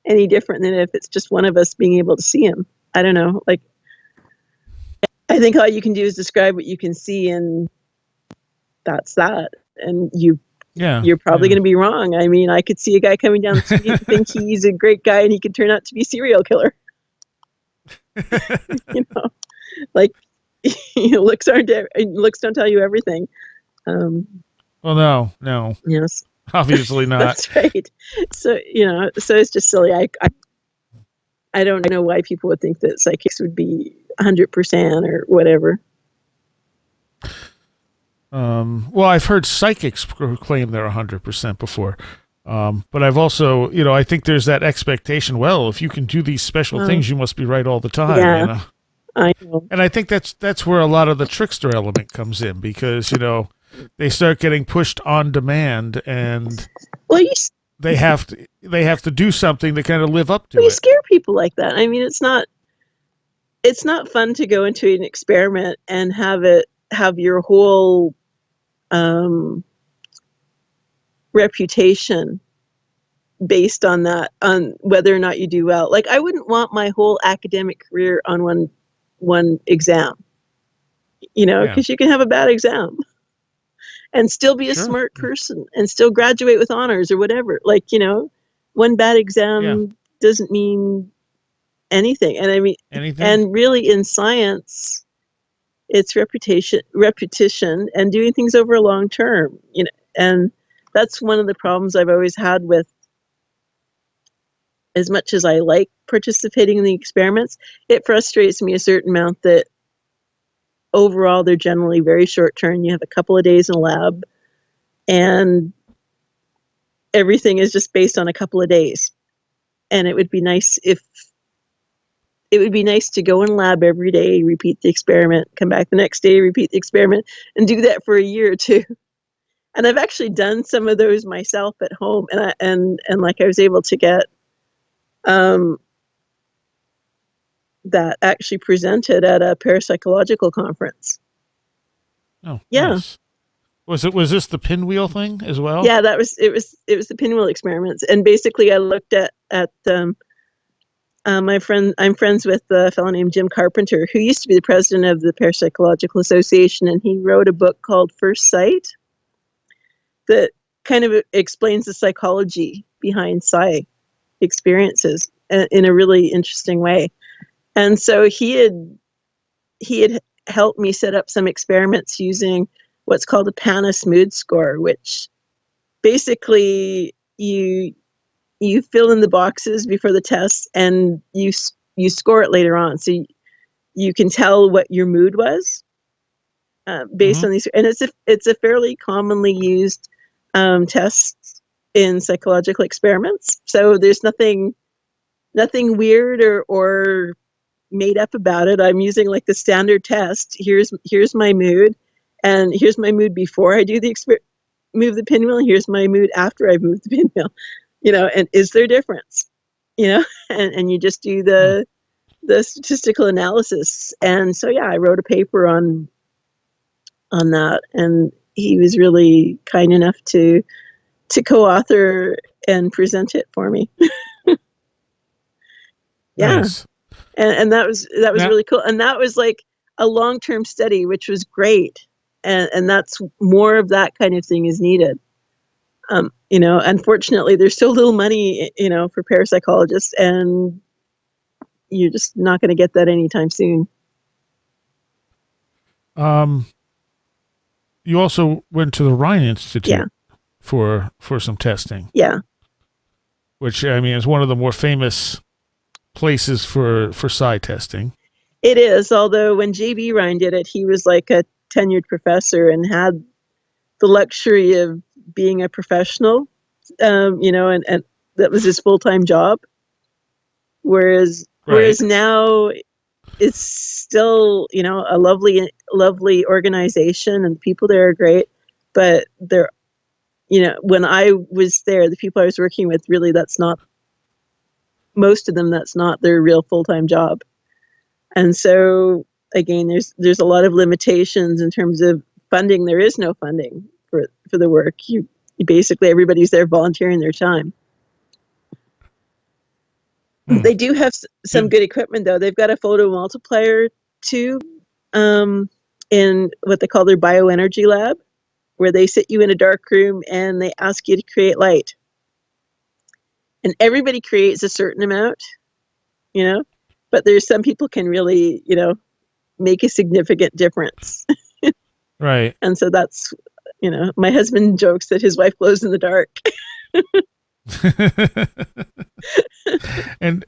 any different than if it's just one of us being able to see him. I don't know. Like, I think all you can do is describe what you can see, and that's that. And you're probably going to be wrong. I mean, I could see a guy coming down the street and think he's a great guy, and he could turn out to be a serial killer. Like, looks don't tell you everything. Well, no. Yes. Obviously not. That's right. So, so it's just silly. I don't know why people would think that psychics would be 100% or whatever. Well, I've heard psychics claim they're 100% before. But I've also, I think there's that expectation, well, if you can do these special things, you must be right all the time. Yeah, I know. And I think that's where a lot of the trickster element comes in, because, they start getting pushed on demand, and they have to do something to kind of live up to it. You scare people like that. I mean, it's not fun to go into an experiment and have your whole reputation based on that, on whether or not you do well. Like, I wouldn't want my whole academic career on one exam, because you can have a bad exam and still be a smart person and still graduate with honors or whatever. Like, one bad exam doesn't mean anything. And I mean, and really in science, it's repetition and doing things over a long term, and that's one of the problems I've always had with, as much as I like participating in the experiments, it frustrates me a certain amount that overall they're generally very short term. You have a couple of days in a lab and everything is just based on a couple of days. And it would be nice to go in lab every day, repeat the experiment, come back the next day, repeat the experiment, and do that for a year or two. And I've actually done some of those myself at home, and I was able to get that actually presented at a parapsychological conference. Oh, yeah. Nice. Was this the pinwheel thing as well? Yeah, it was the pinwheel experiments, and basically I looked at my friend. I'm friends with a fellow named Jim Carpenter, who used to be the president of the Parapsychological Association, and he wrote a book called First Sight that kind of explains the psychology behind psi experiences in a really interesting way. And so he had helped me set up some experiments using what's called a Panis mood score, which basically you fill in the boxes before the test and you score it later on. So you can tell what your mood was based on these. And it's a fairly commonly used test in psychological experiments. So there's nothing weird or made up about it. I'm using like the standard test. Here's my mood, and here's my mood before I do the move the pinwheel. Here's my mood after I've moved the pinwheel. And is there a difference? And you just do the statistical analysis. And so I wrote a paper on that, and he was really kind enough to co-author and present it for me. Yeah. Nice. And that was really cool. And that was like a long-term study, which was great. And that's more of that kind of thing is needed. Unfortunately, there's so little money, for parapsychologists, and you're just not going to get that anytime soon. You also went to the Rhine Institute for some testing. Yeah. Which, I mean, is one of the more famous places for psi testing. It is, although when J.B. Rhine did it, he was like a tenured professor and had the luxury of being a professional, and that was his full-time job. Whereas now it's still, a lovely organization, and the people there are great, but they're when I was there, the people I was working with, really, most of them, that's not their real full-time job. And so, again, there's a lot of limitations in terms of funding. There is no funding for the work. You basically, everybody's there volunteering their time. They do have some good equipment, though. They've got a photo multiplier tube in what they call their bioenergy lab, where they sit you in a dark room and they ask you to create light. And everybody creates a certain amount, but there's some people can really, make a significant difference. Right. And so that's, my husband jokes that his wife glows in the dark. And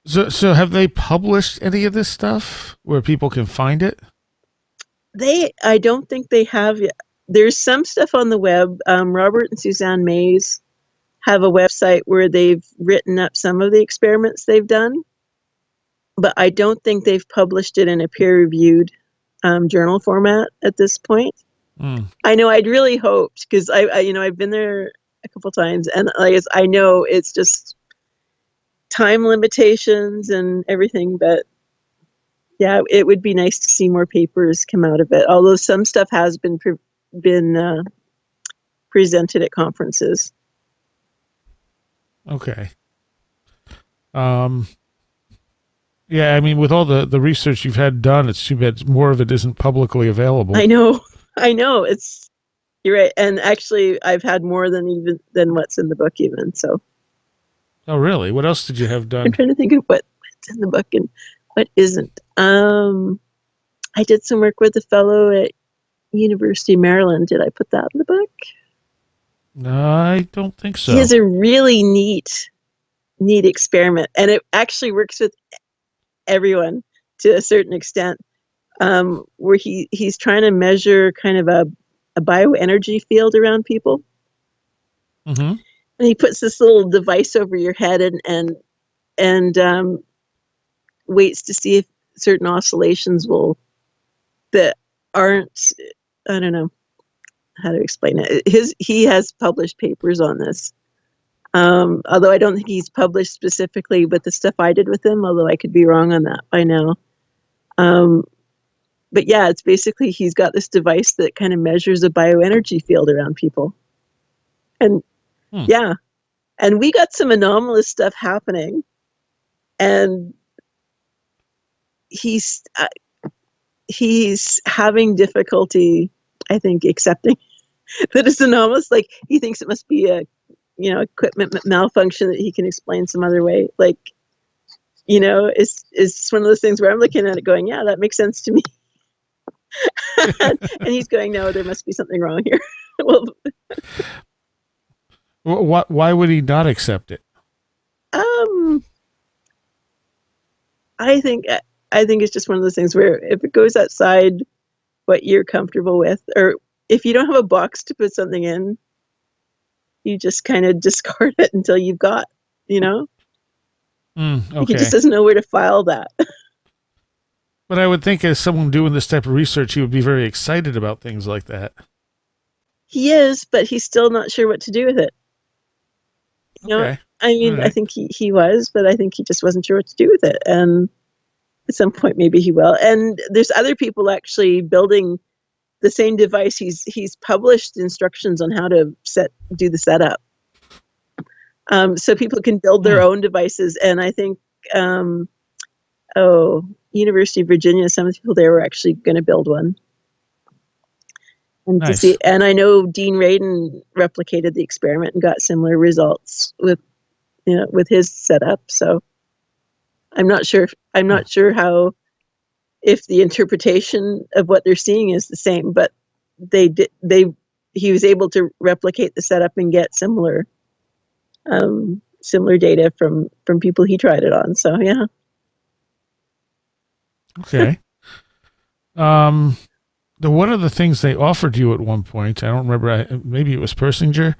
so have they published any of this stuff where people can find it? I don't think they have yet. There's some stuff on the web. Robert and Suzanne Mays have a website where they've written up some of the experiments they've done, but I don't think they've published it in a peer-reviewed journal format at this point. I know I'd really hoped, because I've been there a couple times, and I know it's just time limitations and everything, but yeah, it would be nice to see more papers come out of it. Although some stuff has been presented at conferences. Okay. Yeah, I mean, with all the research you've had done, it's too bad more of it isn't publicly available. I know. You're right. And actually, I've had more than what's in the book even. So. Oh, really? What else did you have done? I'm trying to think of what's in the book and what isn't. I did some work with a fellow at University of Maryland. Did I put that in the book? No, I don't think so. He has a really neat experiment, and it actually works with everyone to a certain extent, where he's trying to measure kind of a bioenergy field around people. Mm-hmm. And he puts this little device over your head and waits to see if certain oscillations that aren't, I don't know how to explain it. He has published papers on this. Although I don't think he's published specifically with the stuff I did with him, although I could be wrong on that by now. But yeah, it's basically, he's got this device that kind of measures a bioenergy field around people. And yeah, and we got some anomalous stuff happening, and he's having difficulty, I think, accepting that it's anomalous. Like, he thinks it must be a equipment malfunction that he can explain some other way. Like, it's one of those things where I'm looking at it going, yeah, that makes sense to me. And he's going, no, there must be something wrong here. Well, why would he not accept it? I think it's just one of those things where if it goes outside what you're comfortable with, or if you don't have a box to put something in, you just kind of discard it until you've got, Okay. He just doesn't know where to file that. But I would think as someone doing this type of research, he would be very excited about things like that. He is, but he's still not sure what to do with it. Okay. I mean, right. I think he was, but I think he just wasn't sure what to do with it. And at some point, maybe he will. And there's other people actually building the same device. He's published instructions on how to do the setup. So people can build their own devices. And I think, University of Virginia, some of the people there were actually going to build one. And nice. And I know Dean Radin replicated the experiment and got similar results with his setup. So I'm not sure how, if the interpretation of what they're seeing is the same, but he was able to replicate the setup and get similar data from people he tried it on. So yeah. Okay. One of the things they offered you at one point, I don't remember, maybe it was Persinger,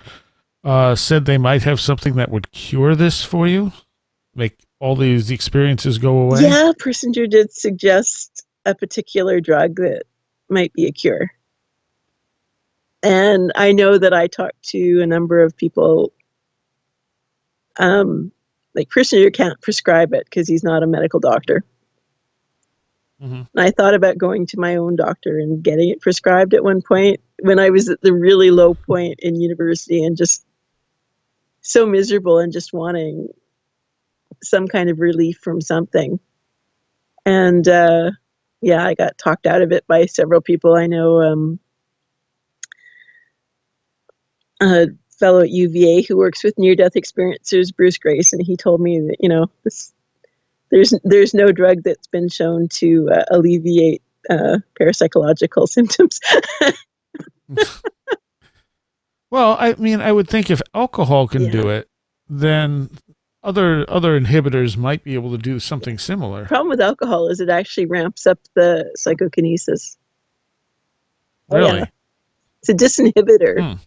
said they might have something that would cure this for you, make all these experiences go away. Yeah, Persinger did suggest a particular drug that might be a cure. And I know that I talked to a number of people, like Krishna can't prescribe it because he's not a medical doctor. Mm-hmm. And I thought about going to my own doctor and getting it prescribed at one point when I was at the really low point in university and just so miserable and just wanting some kind of relief from something. And I got talked out of it by several people. I know a fellow at UVA who works with near-death experiencers, Bruce Grace, and he told me that, there's no drug that's been shown to alleviate parapsychological symptoms. Well, I mean, I would think if alcohol can do it, then other inhibitors might be able to do something similar. The problem with alcohol is it actually ramps up the psychokinesis. Really? Oh, yeah. It's a disinhibitor.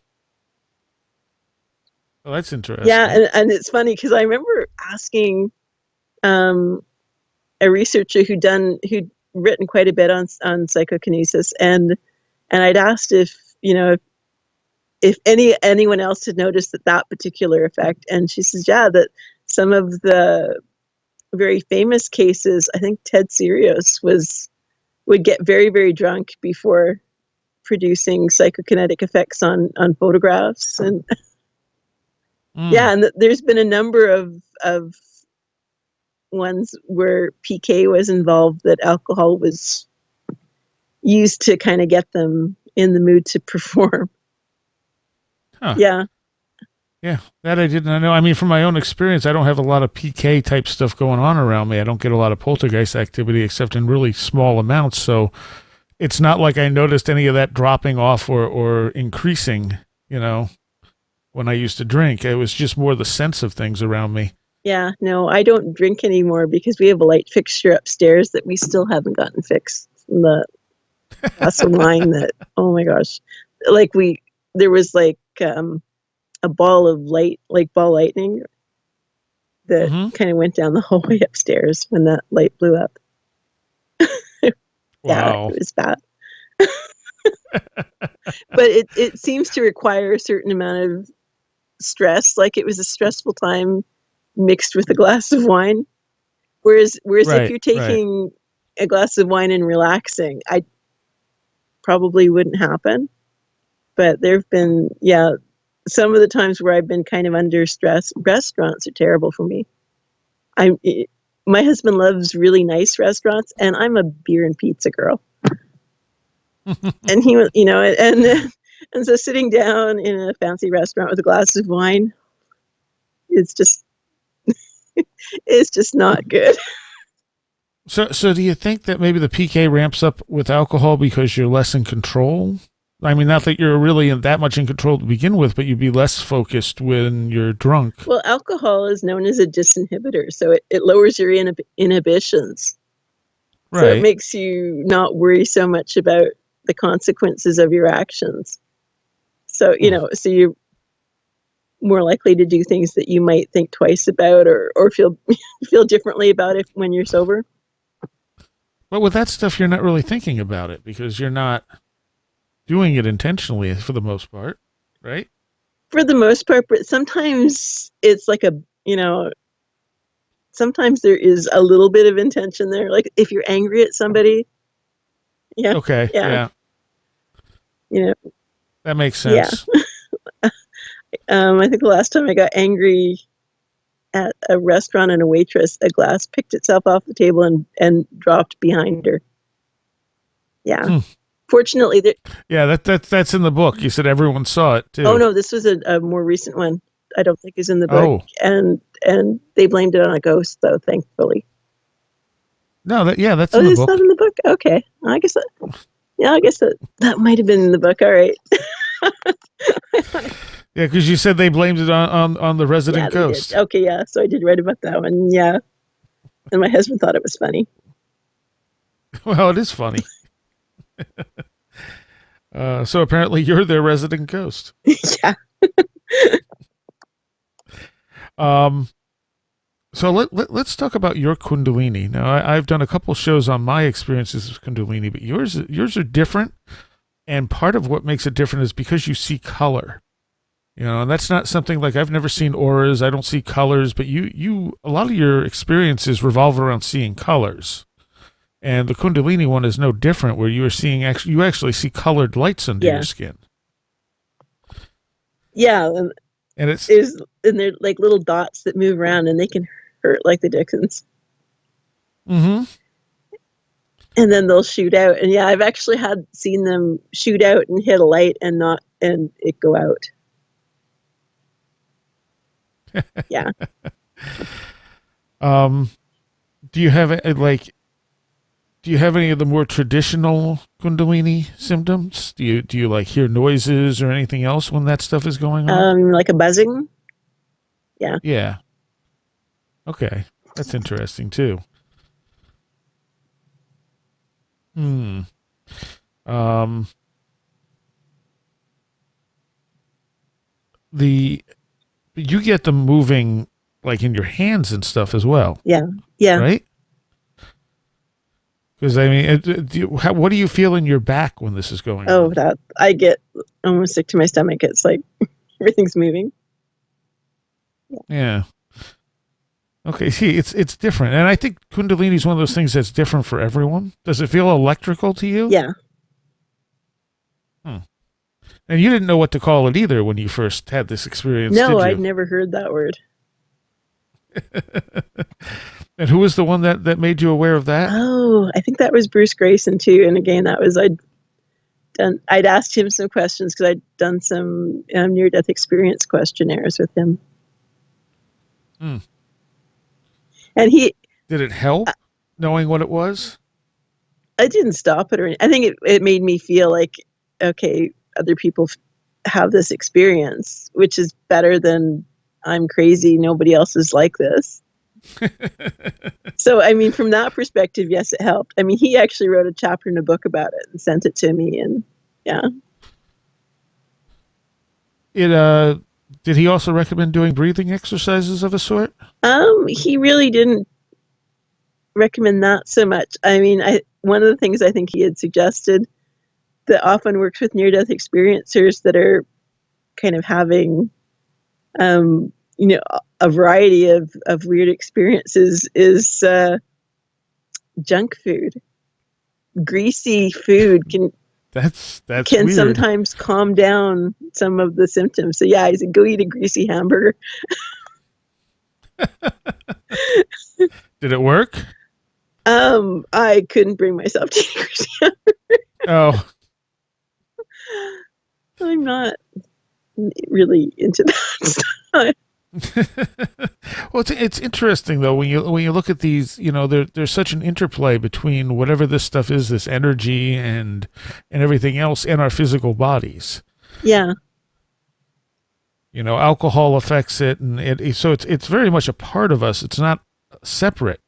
Well, that's interesting. Yeah, and it's funny because I remember asking a researcher who'd written quite a bit on psychokinesis, and I'd asked if anyone else had noticed that particular effect, and she says, yeah, that some of the very famous cases, I think Ted Sirius would get very, very drunk before producing psychokinetic effects on photographs, and and there's been a number of ones where PK was involved, that alcohol was used to kind of get them in the mood to perform. Huh. Yeah, that I didn't know. I mean, from my own experience, I don't have a lot of PK type stuff going on around me. I don't get a lot of poltergeist activity except in really small amounts. So it's not like I noticed any of that dropping off or increasing, when I used to drink. It was just more the sense of things around me. Yeah, no, I don't drink anymore because we have a light fixture upstairs that we still haven't gotten fixed. From the glass of wine that, oh my gosh, there was a ball of light, like ball lightning, that kind of went down the hallway upstairs when that light blew up. Wow. Yeah, it was bad. But it seems to require a certain amount of stress. Like, it was a stressful time mixed with a glass of wine. Whereas if you're taking a glass of wine and relaxing, I probably wouldn't happen. But there've been, some of the times where I've been kind of under stress. Restaurants are terrible for me. My husband loves really nice restaurants, and I'm a beer and pizza girl. And he, and so sitting down in a fancy restaurant with a glass of wine, it's just not good. So do you think that maybe the PK ramps up with alcohol because you're less in control? I mean, not that you're really that much in control to begin with, but you'd be less focused when you're drunk. Well, alcohol is known as a disinhibitor, so it lowers your inhibitions. Right. So it makes you not worry so much about the consequences of your actions. So, so you're more likely to do things that you might think twice about or feel differently about it when you're sober. But with that stuff, you're not really thinking about it because you're not doing it intentionally for the most part, right? For the most part, but sometimes it's like sometimes there is a little bit of intention there. Like if you're angry at somebody. Yeah. Okay. Yeah. That makes sense. Yeah. I think the last time I got angry at a restaurant and a waitress, a glass picked itself off the table and dropped behind her. Yeah. Fortunately, that's in the book. You said everyone saw it too. Oh no, this was a more recent one. I don't think is in the book, and they blamed it on a ghost, though. Thankfully. No, that's in the book. Oh, it's not in the book. Okay, I guess that might have been in the book. All right. Yeah, because you said they blamed it on the resident ghost. Okay, yeah. So I did write about that one. Yeah, and my husband thought it was funny. Well, it is funny. So apparently you're their resident ghost. Yeah. So let's talk about your Kundalini. Now, I've done a couple shows on my experiences with Kundalini, but yours are different. And part of what makes it different is because you see color. And that's not something like I've never seen auras. I don't see colors, but a lot of your experiences revolve around seeing colors. And the Kundalini one is no different, where you actually see colored lights under your skin. Yeah. And they're like little dots that move around and they can hurt like the Dickens. Mm-hmm. And then they'll shoot out. And yeah, I've actually seen them shoot out and hit a light and it go out. Yeah. Do you have any of the more traditional Kundalini symptoms? Do you like hear noises or anything else when that stuff is going on? Like a buzzing. Yeah. Yeah. Okay. That's interesting too. You get them moving like in your hands and stuff as well. Yeah. Yeah. Right? Because I mean, what do you feel in your back when this is going on? That I get almost sick to my stomach. It's like everything's moving. Yeah. Okay. See, it's different, and I think Kundalini is one of those things that's different for everyone. Does it feel electrical to you? Yeah. And you didn't know what to call it either when you first had this experience. No, did you? I'd never heard that word. And who was the one that made you aware of that? Oh, I think that was Bruce Grayson too. And again, that was I'd asked him some questions because I'd done some near-death experience questionnaires with him. And did it help knowing what it was? I didn't stop it or anything. I think it made me feel like, okay, other people have this experience, which is better than I'm crazy. Nobody else is like this. So, I mean, from that perspective, yes, it helped. I mean, he actually wrote a chapter in a book about it and sent it to me. And yeah. Did he also recommend doing breathing exercises of a sort? He really didn't recommend that so much. I mean, one of the things I think he had suggested that often works with near-death experiencers that are kind of having, a variety of weird experiences is junk food. Greasy food can weird. sometimes calm down some of the symptoms. So yeah, he said, go eat a greasy hamburger. Did it work? I couldn't bring myself to eat a greasy hamburger. Oh. I'm not really into that. Well, it's interesting though when you look at these, there's such an interplay between whatever this stuff is, this energy and everything else in our physical bodies. Yeah. Alcohol affects it, and so it's very much a part of us. It's not separate.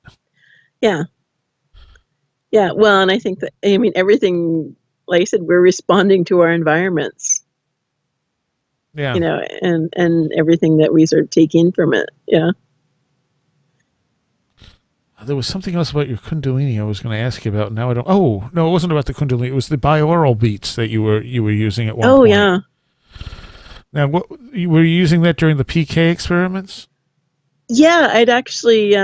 Yeah. Yeah. Well, and I think that everything, like I said, we're responding to our environments. Yeah. And everything that we sort of take in from it. Yeah. There was something else about your Kundalini I was going to ask you about. Now I don't. Oh no, it wasn't about the Kundalini. It was the binaural beats that you were using at one point. Oh yeah. Now, were you using that during the PK experiments? Yeah, I'd actually.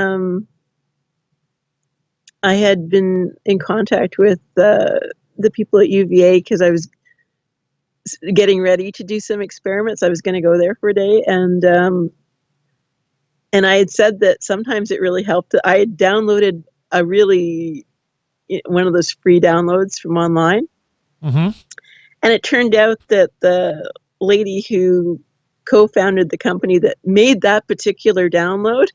I had been in contact with the people at UVA because I was getting ready to do some experiments. I was going to go there for a day, and I had said that sometimes it really helped. I had downloaded one of those free downloads from online, and it turned out that the lady who co-founded the company that made that particular download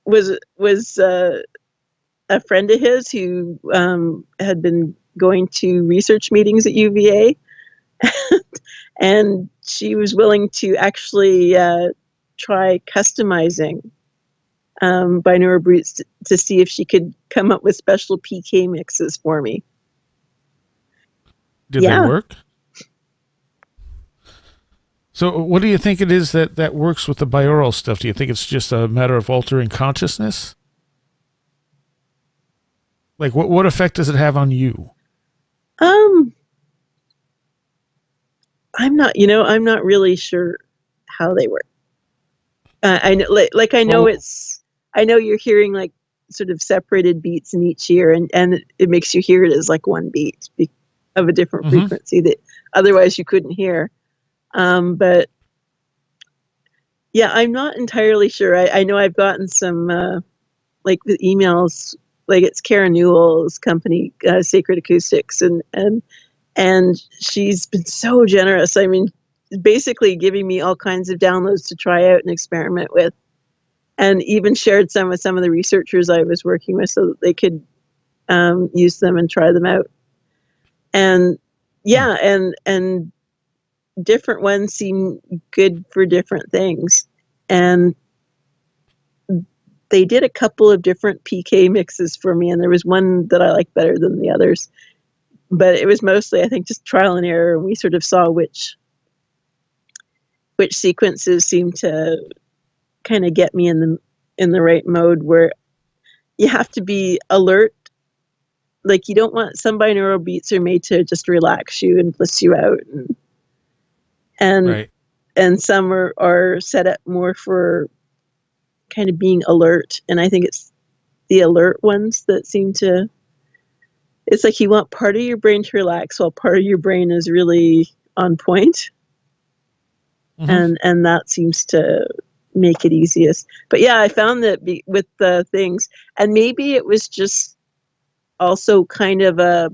was a friend of his who had been going to research meetings at UVA, and she was willing to actually try customizing binaural beats to see if she could come up with special PK mixes for me. Did they work? So what do you think it is that works with the binaural stuff? Do you think it's just a matter of altering consciousness? Like what effect does it have on you? Um, I'm not really sure how they work. I know, I know Well, I know you're hearing like sort of separated beats in each ear, and it makes you hear it as like one beat of a different mhm. frequency that otherwise you couldn't hear. But yeah, I'm not entirely sure. I know I've gotten some like the emails, like it's Karen Newell's company, Sacred Acoustics, and she's been so generous. I mean, basically giving me all kinds of downloads to try out and experiment with, and even shared some with some of the researchers I was working with so that they could use them and try them out. And Hmm. yeah, and different ones seem good for different things. And they did a couple of different PK mixes for me, and there was one that I liked better than the others. But it was mostly, I think, just trial and error, and we sort of saw which sequences seemed to kind of get me in the right mode, where you have to be alert. Like, you don't want, some binaural beats are made to just relax you and bliss you out, and Right. and some are set up more for kind of being alert. And I think it's the alert ones that seem to, it's like you want part of your brain to relax while part of your brain is really on point. Mhm. And that seems to make it easiest. But yeah, I found that with the things, and maybe it was just also kind of a,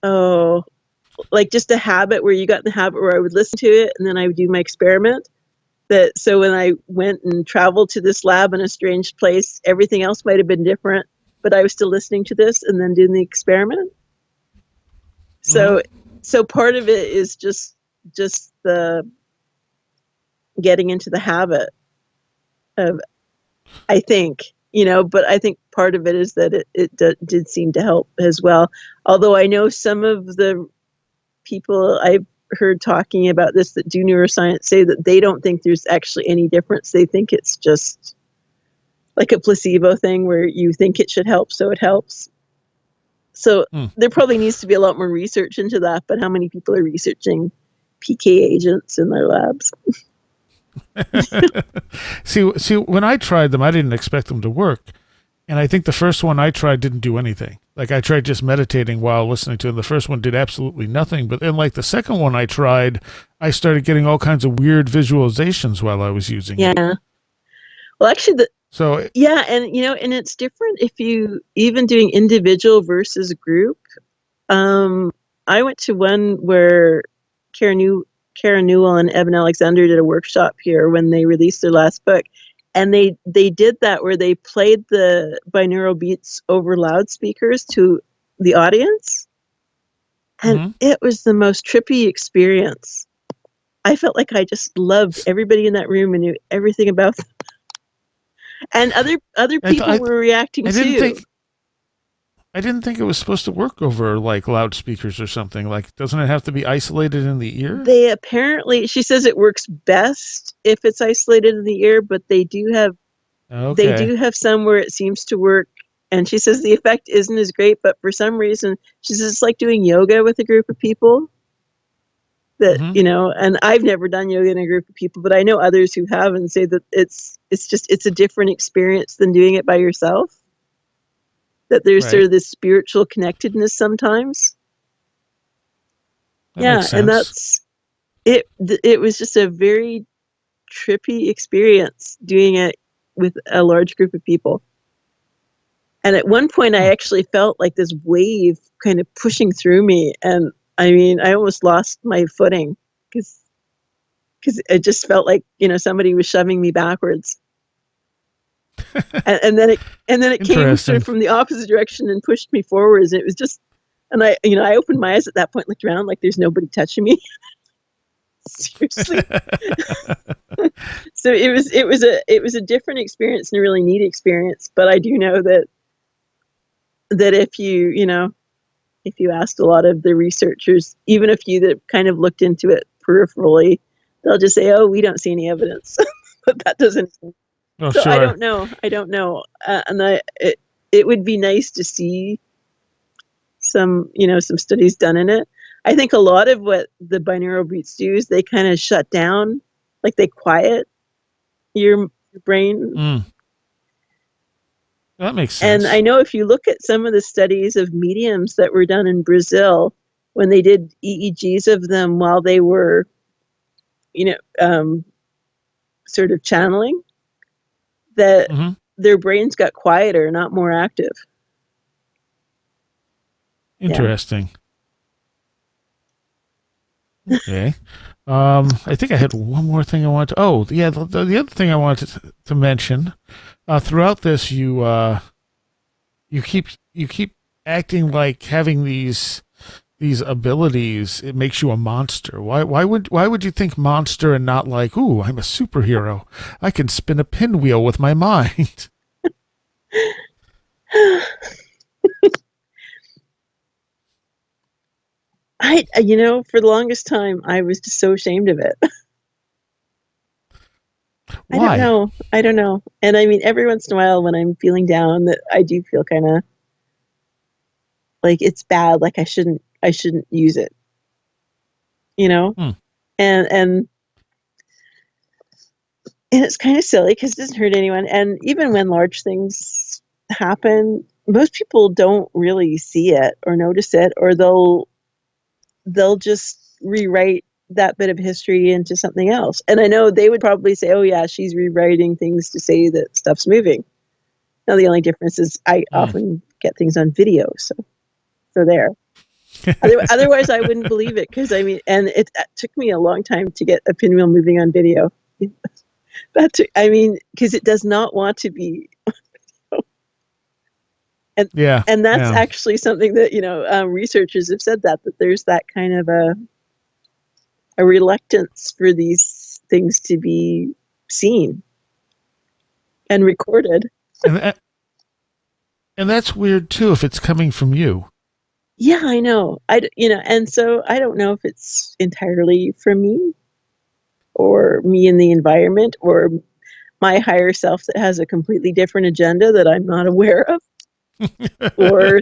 oh, like just a habit where you got in the habit where I would listen to it and then I would do my experiment. That so when I went and traveled to this lab in a strange place, everything else might have been different, but I was still listening to this and then doing the experiment. Mhm. So so part of it is just the getting into the habit of, I think, but I think part of it is that it did seem to help as well. Although I know some of the people I've heard talking about this that do neuroscience say that they don't think there's actually any difference. They think it's just like a placebo thing where you think it should help, so it helps. So Hmm. there probably needs to be a lot more research into that, but how many people are researching PK agents in their labs? See, when I tried them, I didn't expect them to work. And I think the first one I tried didn't do anything. Like I tried just meditating while listening to it. And the first one did absolutely nothing. But then like the second one I tried, I started getting all kinds of weird visualizations while I was using it. Yeah. Well, actually, So yeah, and it's different if you even doing individual versus group. Um, I went to one where Karen Newell and Evan Alexander did a workshop here when they released their last book, and they did that where they played the binaural beats over loudspeakers to the audience, and mhm. it was the most trippy experience. I felt like I just loved everybody in that room and knew everything about them. And other I, th- people were reacting I didn't too. think I didn't think it was supposed to work over like loudspeakers or something. Like, doesn't it have to be isolated in the ear? They apparently, she says it works best if it's isolated in the ear, but they Okay. do have some where it seems to work. And she says the effect isn't as great, but for some reason, she says it's like doing yoga with a group of people. That, Hmm. and I've never done yoga in a group of people, but I know others who have and say that it's a different experience than doing it by yourself. That there's sort Right. of this spiritual connectedness sometimes. That Yeah, makes and sense. it was just a very trippy experience doing it with a large group of people. And at one point, I Hmm. actually felt like this wave kind of pushing through me, and I mean, I almost lost my footing because it just felt like somebody was shoving me backwards, and then it came sort of Interesting. from the opposite direction and pushed me forwards. And it was just, and I opened my eyes at that point, looked around, like there's nobody touching me. Seriously. So it was a different experience and a really neat experience. But I do know that if you asked a lot of the researchers, even a few that kind of looked into it peripherally, they'll just say, "Oh, we don't see any evidence," but that doesn't. Oh, So I sure. don't know. I don't know, and it would be nice to see some studies done in it. I think a lot of what the binaural beats do is they kind of shut down, like they quiet your brain. That makes sense. And I know if you look at some of the studies of mediums that were done in Brazil, when they did EEGs of them while they were, sort of channeling, that their brains got quieter, not more active. Interesting. Yeah. Okay. I think I had one more thing I wanted to. Oh, yeah. The other thing I wanted to mention throughout this, you keep acting like having these abilities. It makes you a monster. Why would you think monster and not like, ooh, I'm a superhero. I can spin a pinwheel with my mind. For the longest time, I was just so ashamed of it. Why? I don't know. And I mean, every once in a while when I'm feeling down, that I do feel kind of like it's bad, like I shouldn't use it. And it's kind of silly because it doesn't hurt anyone. And even when large things happen, most people don't really see it or notice it, or they'll just rewrite that bit of history into something else. And I know they would probably say, oh yeah, she's rewriting things to say that stuff's moving. Now the only difference is I often get things on video, so there. Otherwise I wouldn't believe it, because I mean, and it took me a long time to get a pinwheel moving on video. Because it does not want to be. And that's actually something that researchers have said that there's that kind of a reluctance for these things to be seen and recorded. And that's weird too if it's coming from you. Yeah, I know. And so I don't know if it's entirely from me, or me in the environment, or my higher self that has a completely different agenda that I'm not aware of. Or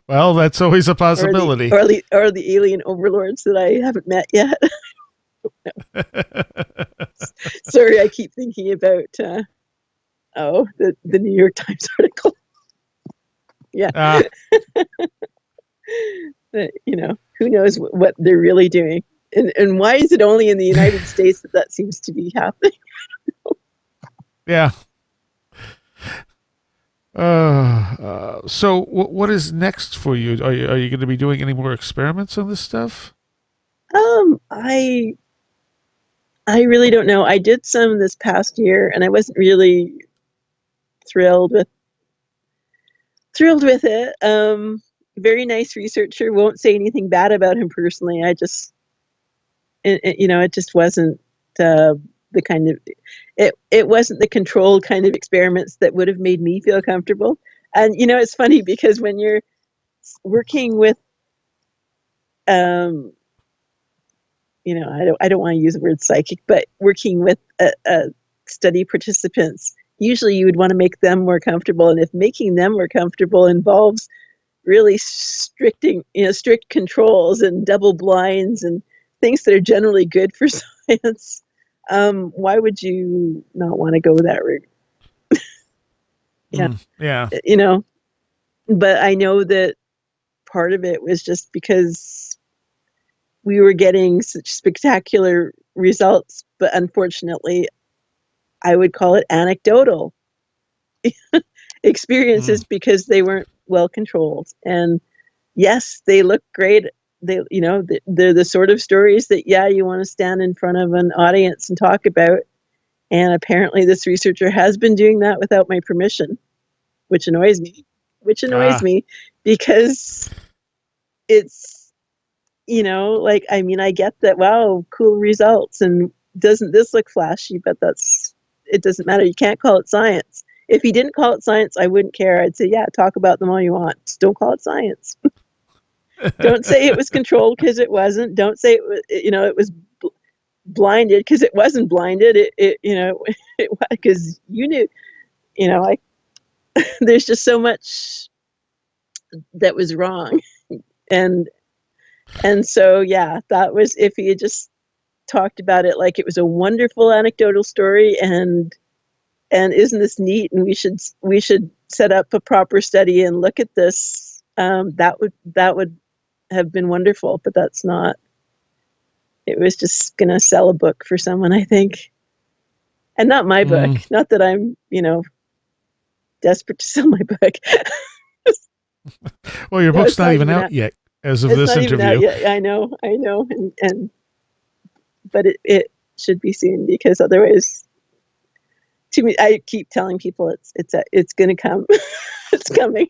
well, that's always a possibility. Or the alien overlords that I haven't met yet. Sorry, I keep thinking about the New York Times article. Yeah. But, who knows what they're really doing, and why is it only in the United States that seems to be happening? Yeah. So what is next for you? Are you going to be doing any more experiments on this stuff? I really don't know. I did some this past year, and I wasn't really thrilled with it. Very nice researcher. Won't say anything bad about him personally. I just, it just wasn't the kind of, it wasn't the controlled kind of experiments that would have made me feel comfortable. And it's funny because when you're working with, I don't want to use the word psychic, but working with study participants, usually you would want to make them more comfortable. And if making them more comfortable involves really strict controls and double blinds and things that are generally good for science, why would you not want to go that route? Yeah. But I know that part of it was just because we were getting such spectacular results, but unfortunately, I would call it anecdotal experiences because they weren't well controlled. And yes, they look great. They're the sort of stories that, you want to stand in front of an audience and talk about. And apparently this researcher has been doing that without my permission, which annoys me. Because it's, I get that, wow, cool results. And doesn't this look flashy? But it doesn't matter. You can't call it science. If he didn't call it science, I wouldn't care. I'd say, yeah, talk about them all you want. Just don't call it science. Don't say it was controlled, because it wasn't. Don't say it was, it was blinded, because it wasn't blinded. Because you knew, there's just so much that was wrong, And so, yeah, that was, if he had just talked about it like it was a wonderful anecdotal story, and isn't this neat, and we should set up a proper study and look at this, that would have been wonderful. But that's not. It was just gonna sell a book for someone, I think, and not my book. Not that I'm, desperate to sell my book. Well, your book's not even out yet as of this interview. Even out yet. I know, and but it should be soon, because otherwise, to me, I keep telling people it's going to come. It's coming.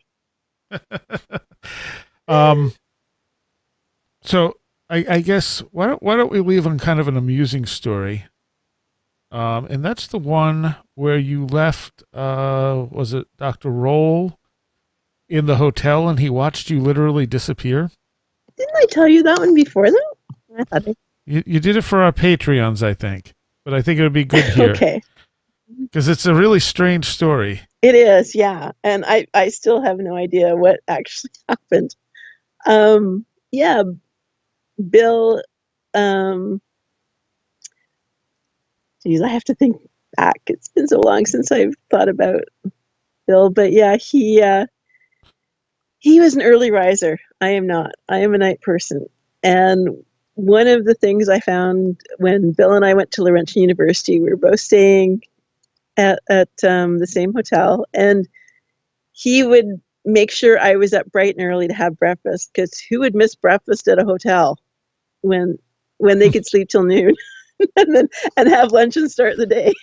So I guess why don't we leave on kind of an amusing story? And that's the one where you left. Was it Dr. Roll in the hotel, and he watched you literally disappear? Didn't I tell you that one before, though? I thought you did it for our Patreons, I think, but I think it would be good here. Okay. Because it's a really strange story. It is, yeah. And I still have no idea what actually happened. Yeah, Bill, geez, I have to think back. It's been so long since I've thought about Bill, but yeah, he was an early riser. I am not. I am a night person. And one of the things I found when Bill and I went to Laurentian University, we were both staying at the same hotel, and he would make sure I was up bright and early to have breakfast, because who would miss breakfast at a hotel when they could sleep till noon and have lunch and start the day.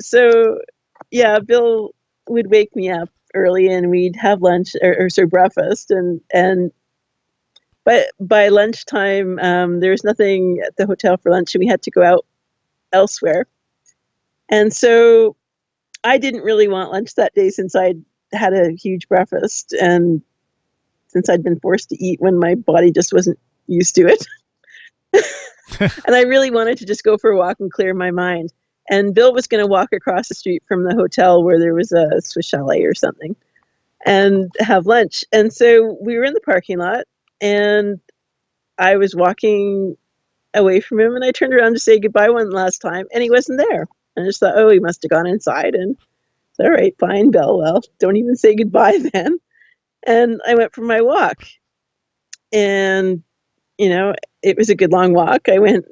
So yeah, Bill would wake me up early, and we'd have lunch or breakfast, but by lunchtime, there was nothing at the hotel for lunch, and we had to go out elsewhere. And so I didn't really want lunch that day, since I'd had a huge breakfast, and since I'd been forced to eat when my body just wasn't used to it. And I really wanted to just go for a walk and clear my mind. And Bill was going to walk across the street from the hotel where there was a Swiss chalet or something and have lunch. And so we were in the parking lot, and I was walking away from him, and I turned around to say goodbye one last time, and he wasn't there. I just thought, oh, he must have gone inside. And all right, fine, Bill. Well, don't even say goodbye then. And I went for my walk, and it was a good long walk. I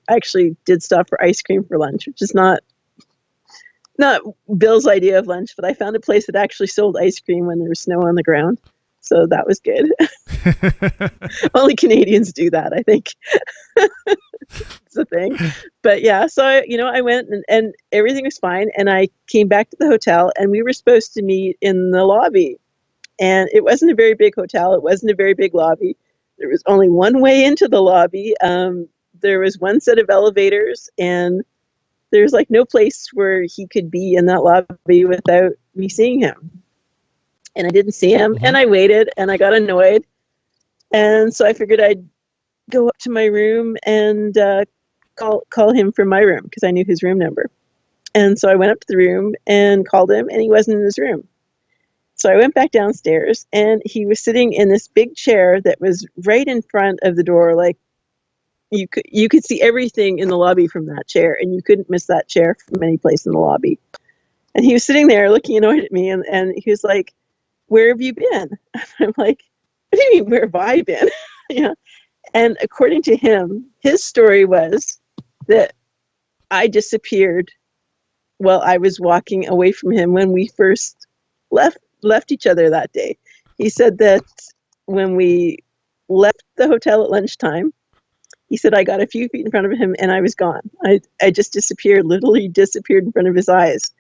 actually did stop for ice cream for lunch, which is not Bill's idea of lunch, but I found a place that actually sold ice cream when there was snow on the ground. So that was good. Only Canadians do that, I think. It's the thing. But yeah, so I went, and everything was fine. And I came back to the hotel, and we were supposed to meet in the lobby. And it wasn't a very big hotel. It wasn't a very big lobby. There was only one way into the lobby. There was one set of elevators, and there's like no place where he could be in that lobby without me seeing him. And I didn't see him, and I waited, and I got annoyed. And so I figured I'd go up to my room and call him from my room, because I knew his room number. And so I went up to the room and called him, and he wasn't in his room. So I went back downstairs, and he was sitting in this big chair that was right in front of the door. Like you could see everything in the lobby from that chair, and you couldn't miss that chair from any place in the lobby. And he was sitting there looking annoyed at me, and he was like, "Where have you been?" I'm like, "What do you mean, where have I been?" Yeah. And according to him, his story was that I disappeared while I was walking away from him when we first left each other that day. He said that when we left the hotel at lunchtime, he said I got a few feet in front of him and I was gone. I just disappeared, literally disappeared in front of his eyes.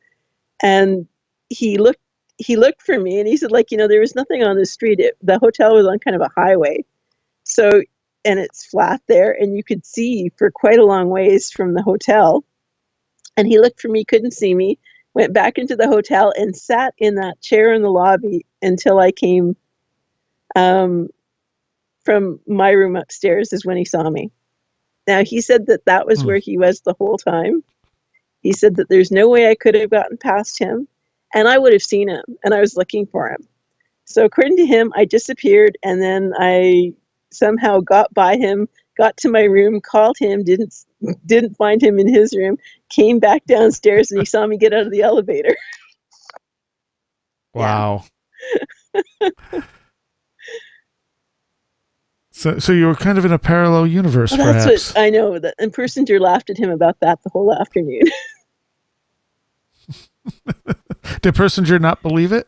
And he looked for me, and he said, there was nothing on the street. The hotel was on kind of a highway. So, and it's flat there, and you could see for quite a long ways from the hotel. And he looked for me, couldn't see me, went back into the hotel and sat in that chair in the lobby until I came from my room upstairs, is when he saw me. Now, he said that was where he was the whole time. He said that there's no way I could have gotten past him, and I would have seen him, and I was looking for him. So according to him, I disappeared, and then I somehow got by him, got to my room, called him, didn't find him in his room, came back downstairs, and he saw me get out of the elevator. Wow. So you were kind of in a parallel universe, Well, that's perhaps. what I know. And Persinger laughed at him about that the whole afternoon. Did Persinger not believe it?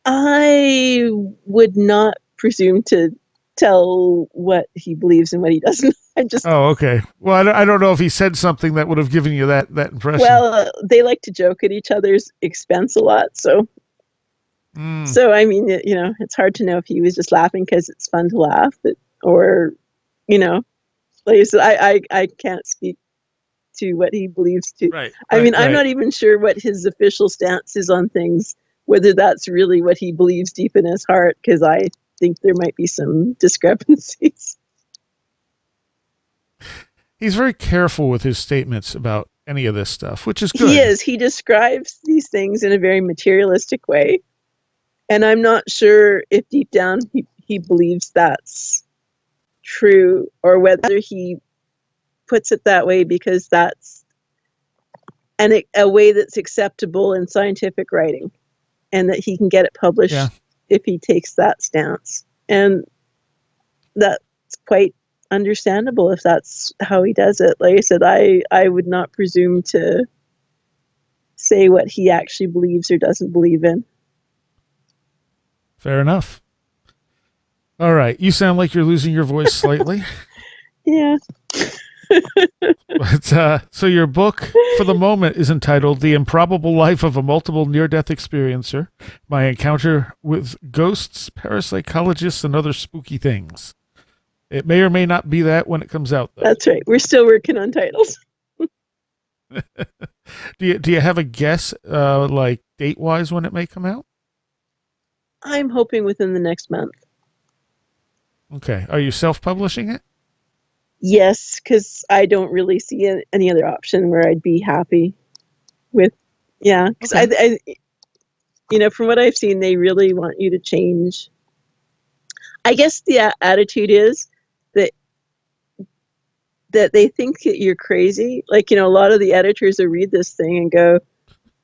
I would not presume to tell what he believes and what he doesn't. Oh, okay. Well, I don't know if he said something that would have given you that impression. Well, they like to joke at each other's expense a lot, so. So I mean, it's hard to know if he was just laughing because it's fun to laugh, or, like I said, I can't speak to what he believes to. Right. I mean, I'm not even sure what his official stance is on things, whether that's really what he believes deep in his heart, because I think there might be some discrepancies. He's very careful with his statements about any of this stuff, which is good. He is. He describes these things in a very materialistic way. And I'm not sure if deep down he believes that's true, or whether he puts it that way because that's a way that's acceptable in scientific writing, and that he can get it published if he takes that stance. And that's quite understandable if that's how he does it. Like I said, I would not presume to say what he actually believes or doesn't believe in. Fair enough. All right. You sound like you're losing your voice slightly. Yeah. But, so your book for the moment is entitled The Improbable Life of a Multiple Near-Death Experiencer, My Encounter with Ghosts, Parapsychologists, and Other Spooky Things. It may or may not be that when it comes out, though. That's right. We're still working on titles. Do you have a guess, like date-wise, when it may come out? I'm hoping within the next month. Okay. Are you self-publishing it? Yes, because I don't really see any other option where I'd be happy with. Yeah, because I, from what I've seen, they really want you to change. I guess the attitude is that they think that you're crazy. Like, a lot of the editors will read this thing and go,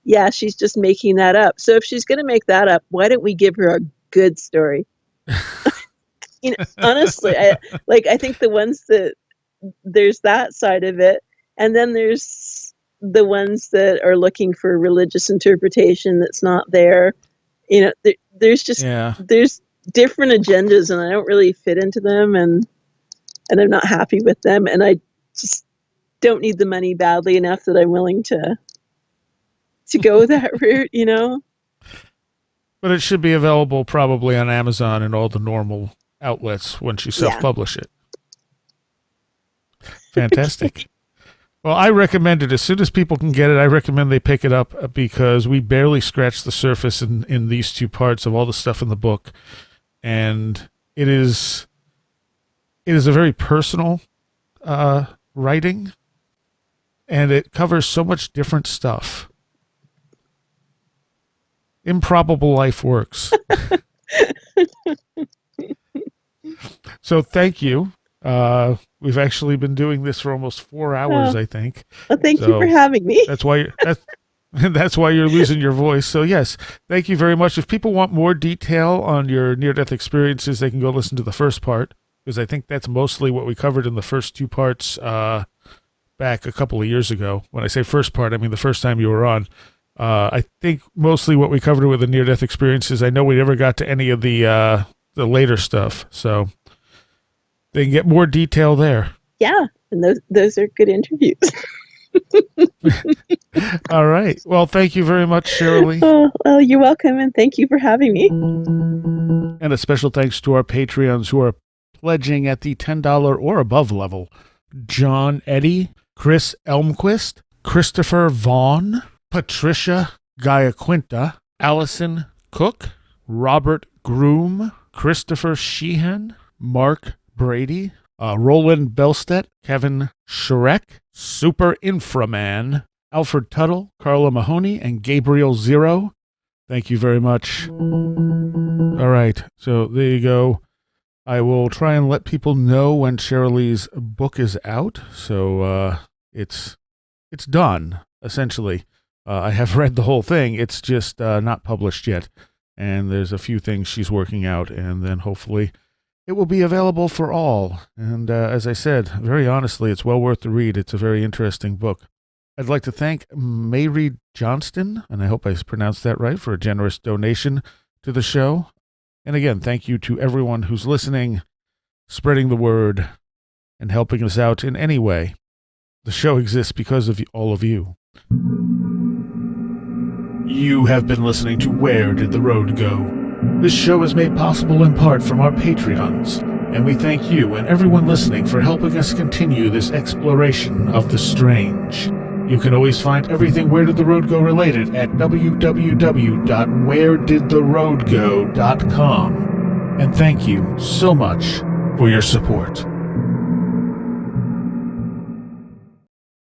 yeah, she's just making that up. So if she's going to make that up, why don't we give her a good story? Honestly, I think the ones that there's that side of it, and then there's the ones that are looking for religious interpretation that's not there. There's just there's different agendas, and I don't really fit into them, and I'm not happy with them, and I just don't need the money badly enough that I'm willing to go that route, But it should be available probably on Amazon and all the normal outlets once you self-publish it. Fantastic. Well, I recommend it. As soon as people can get it, I recommend they pick it up, because we barely scratched the surface in these two parts of all the stuff in the book. And it is a very personal writing, and it covers so much different stuff. Improbable life works. So thank you. We've actually been doing this for almost 4 hours, I think. Well, thank you for having me. That's why that's why you're losing your voice. So yes, thank you very much. If people want more detail on your near-death experiences, they can go listen to the first part, because I think that's mostly what we covered in the first two parts back a couple of years ago. When I say first part, I mean the first time you were on. I think mostly what we covered with the near-death experiences. I know we never got to any of the later stuff, so they can get more detail there. Yeah, and those are good interviews. All right. Well, thank you very much, Cherylee. Oh, well, you're welcome, and thank you for having me. And a special thanks to our Patreons who are pledging at the $10 or above level: John Eddy, Chris Elmquist, Christopher Vaughn, Patricia Giaquinta, Allison Cook, Robert Groom, Christopher Sheehan, Mark Brady, Roland Belstedt, Kevin Shrek, Super Inframan, Alfred Tuttle, Carla Mahoney, and Gabriel Zero. Thank you very much. All right, so there you go. I will try and let people know when Cherylee's book is out. So it's done, essentially. I have read the whole thing. It's just not published yet. And there's a few things she's working out, and then hopefully it will be available for all. And as I said, very honestly, it's well worth the read. It's a very interesting book. I'd like to thank Mayreed Johnston, and I hope I pronounced that right, for a generous donation to the show. And again, thank you to everyone who's listening, spreading the word, and helping us out in any way. The show exists because of all of you. You have been listening to Where Did the Road Go? This show is made possible in part from our Patreons, and we thank you and everyone listening for helping us continue this exploration of the strange. You can always find everything Where Did the Road Go related at www.wheredidtheroadgo.com. And thank you so much for your support.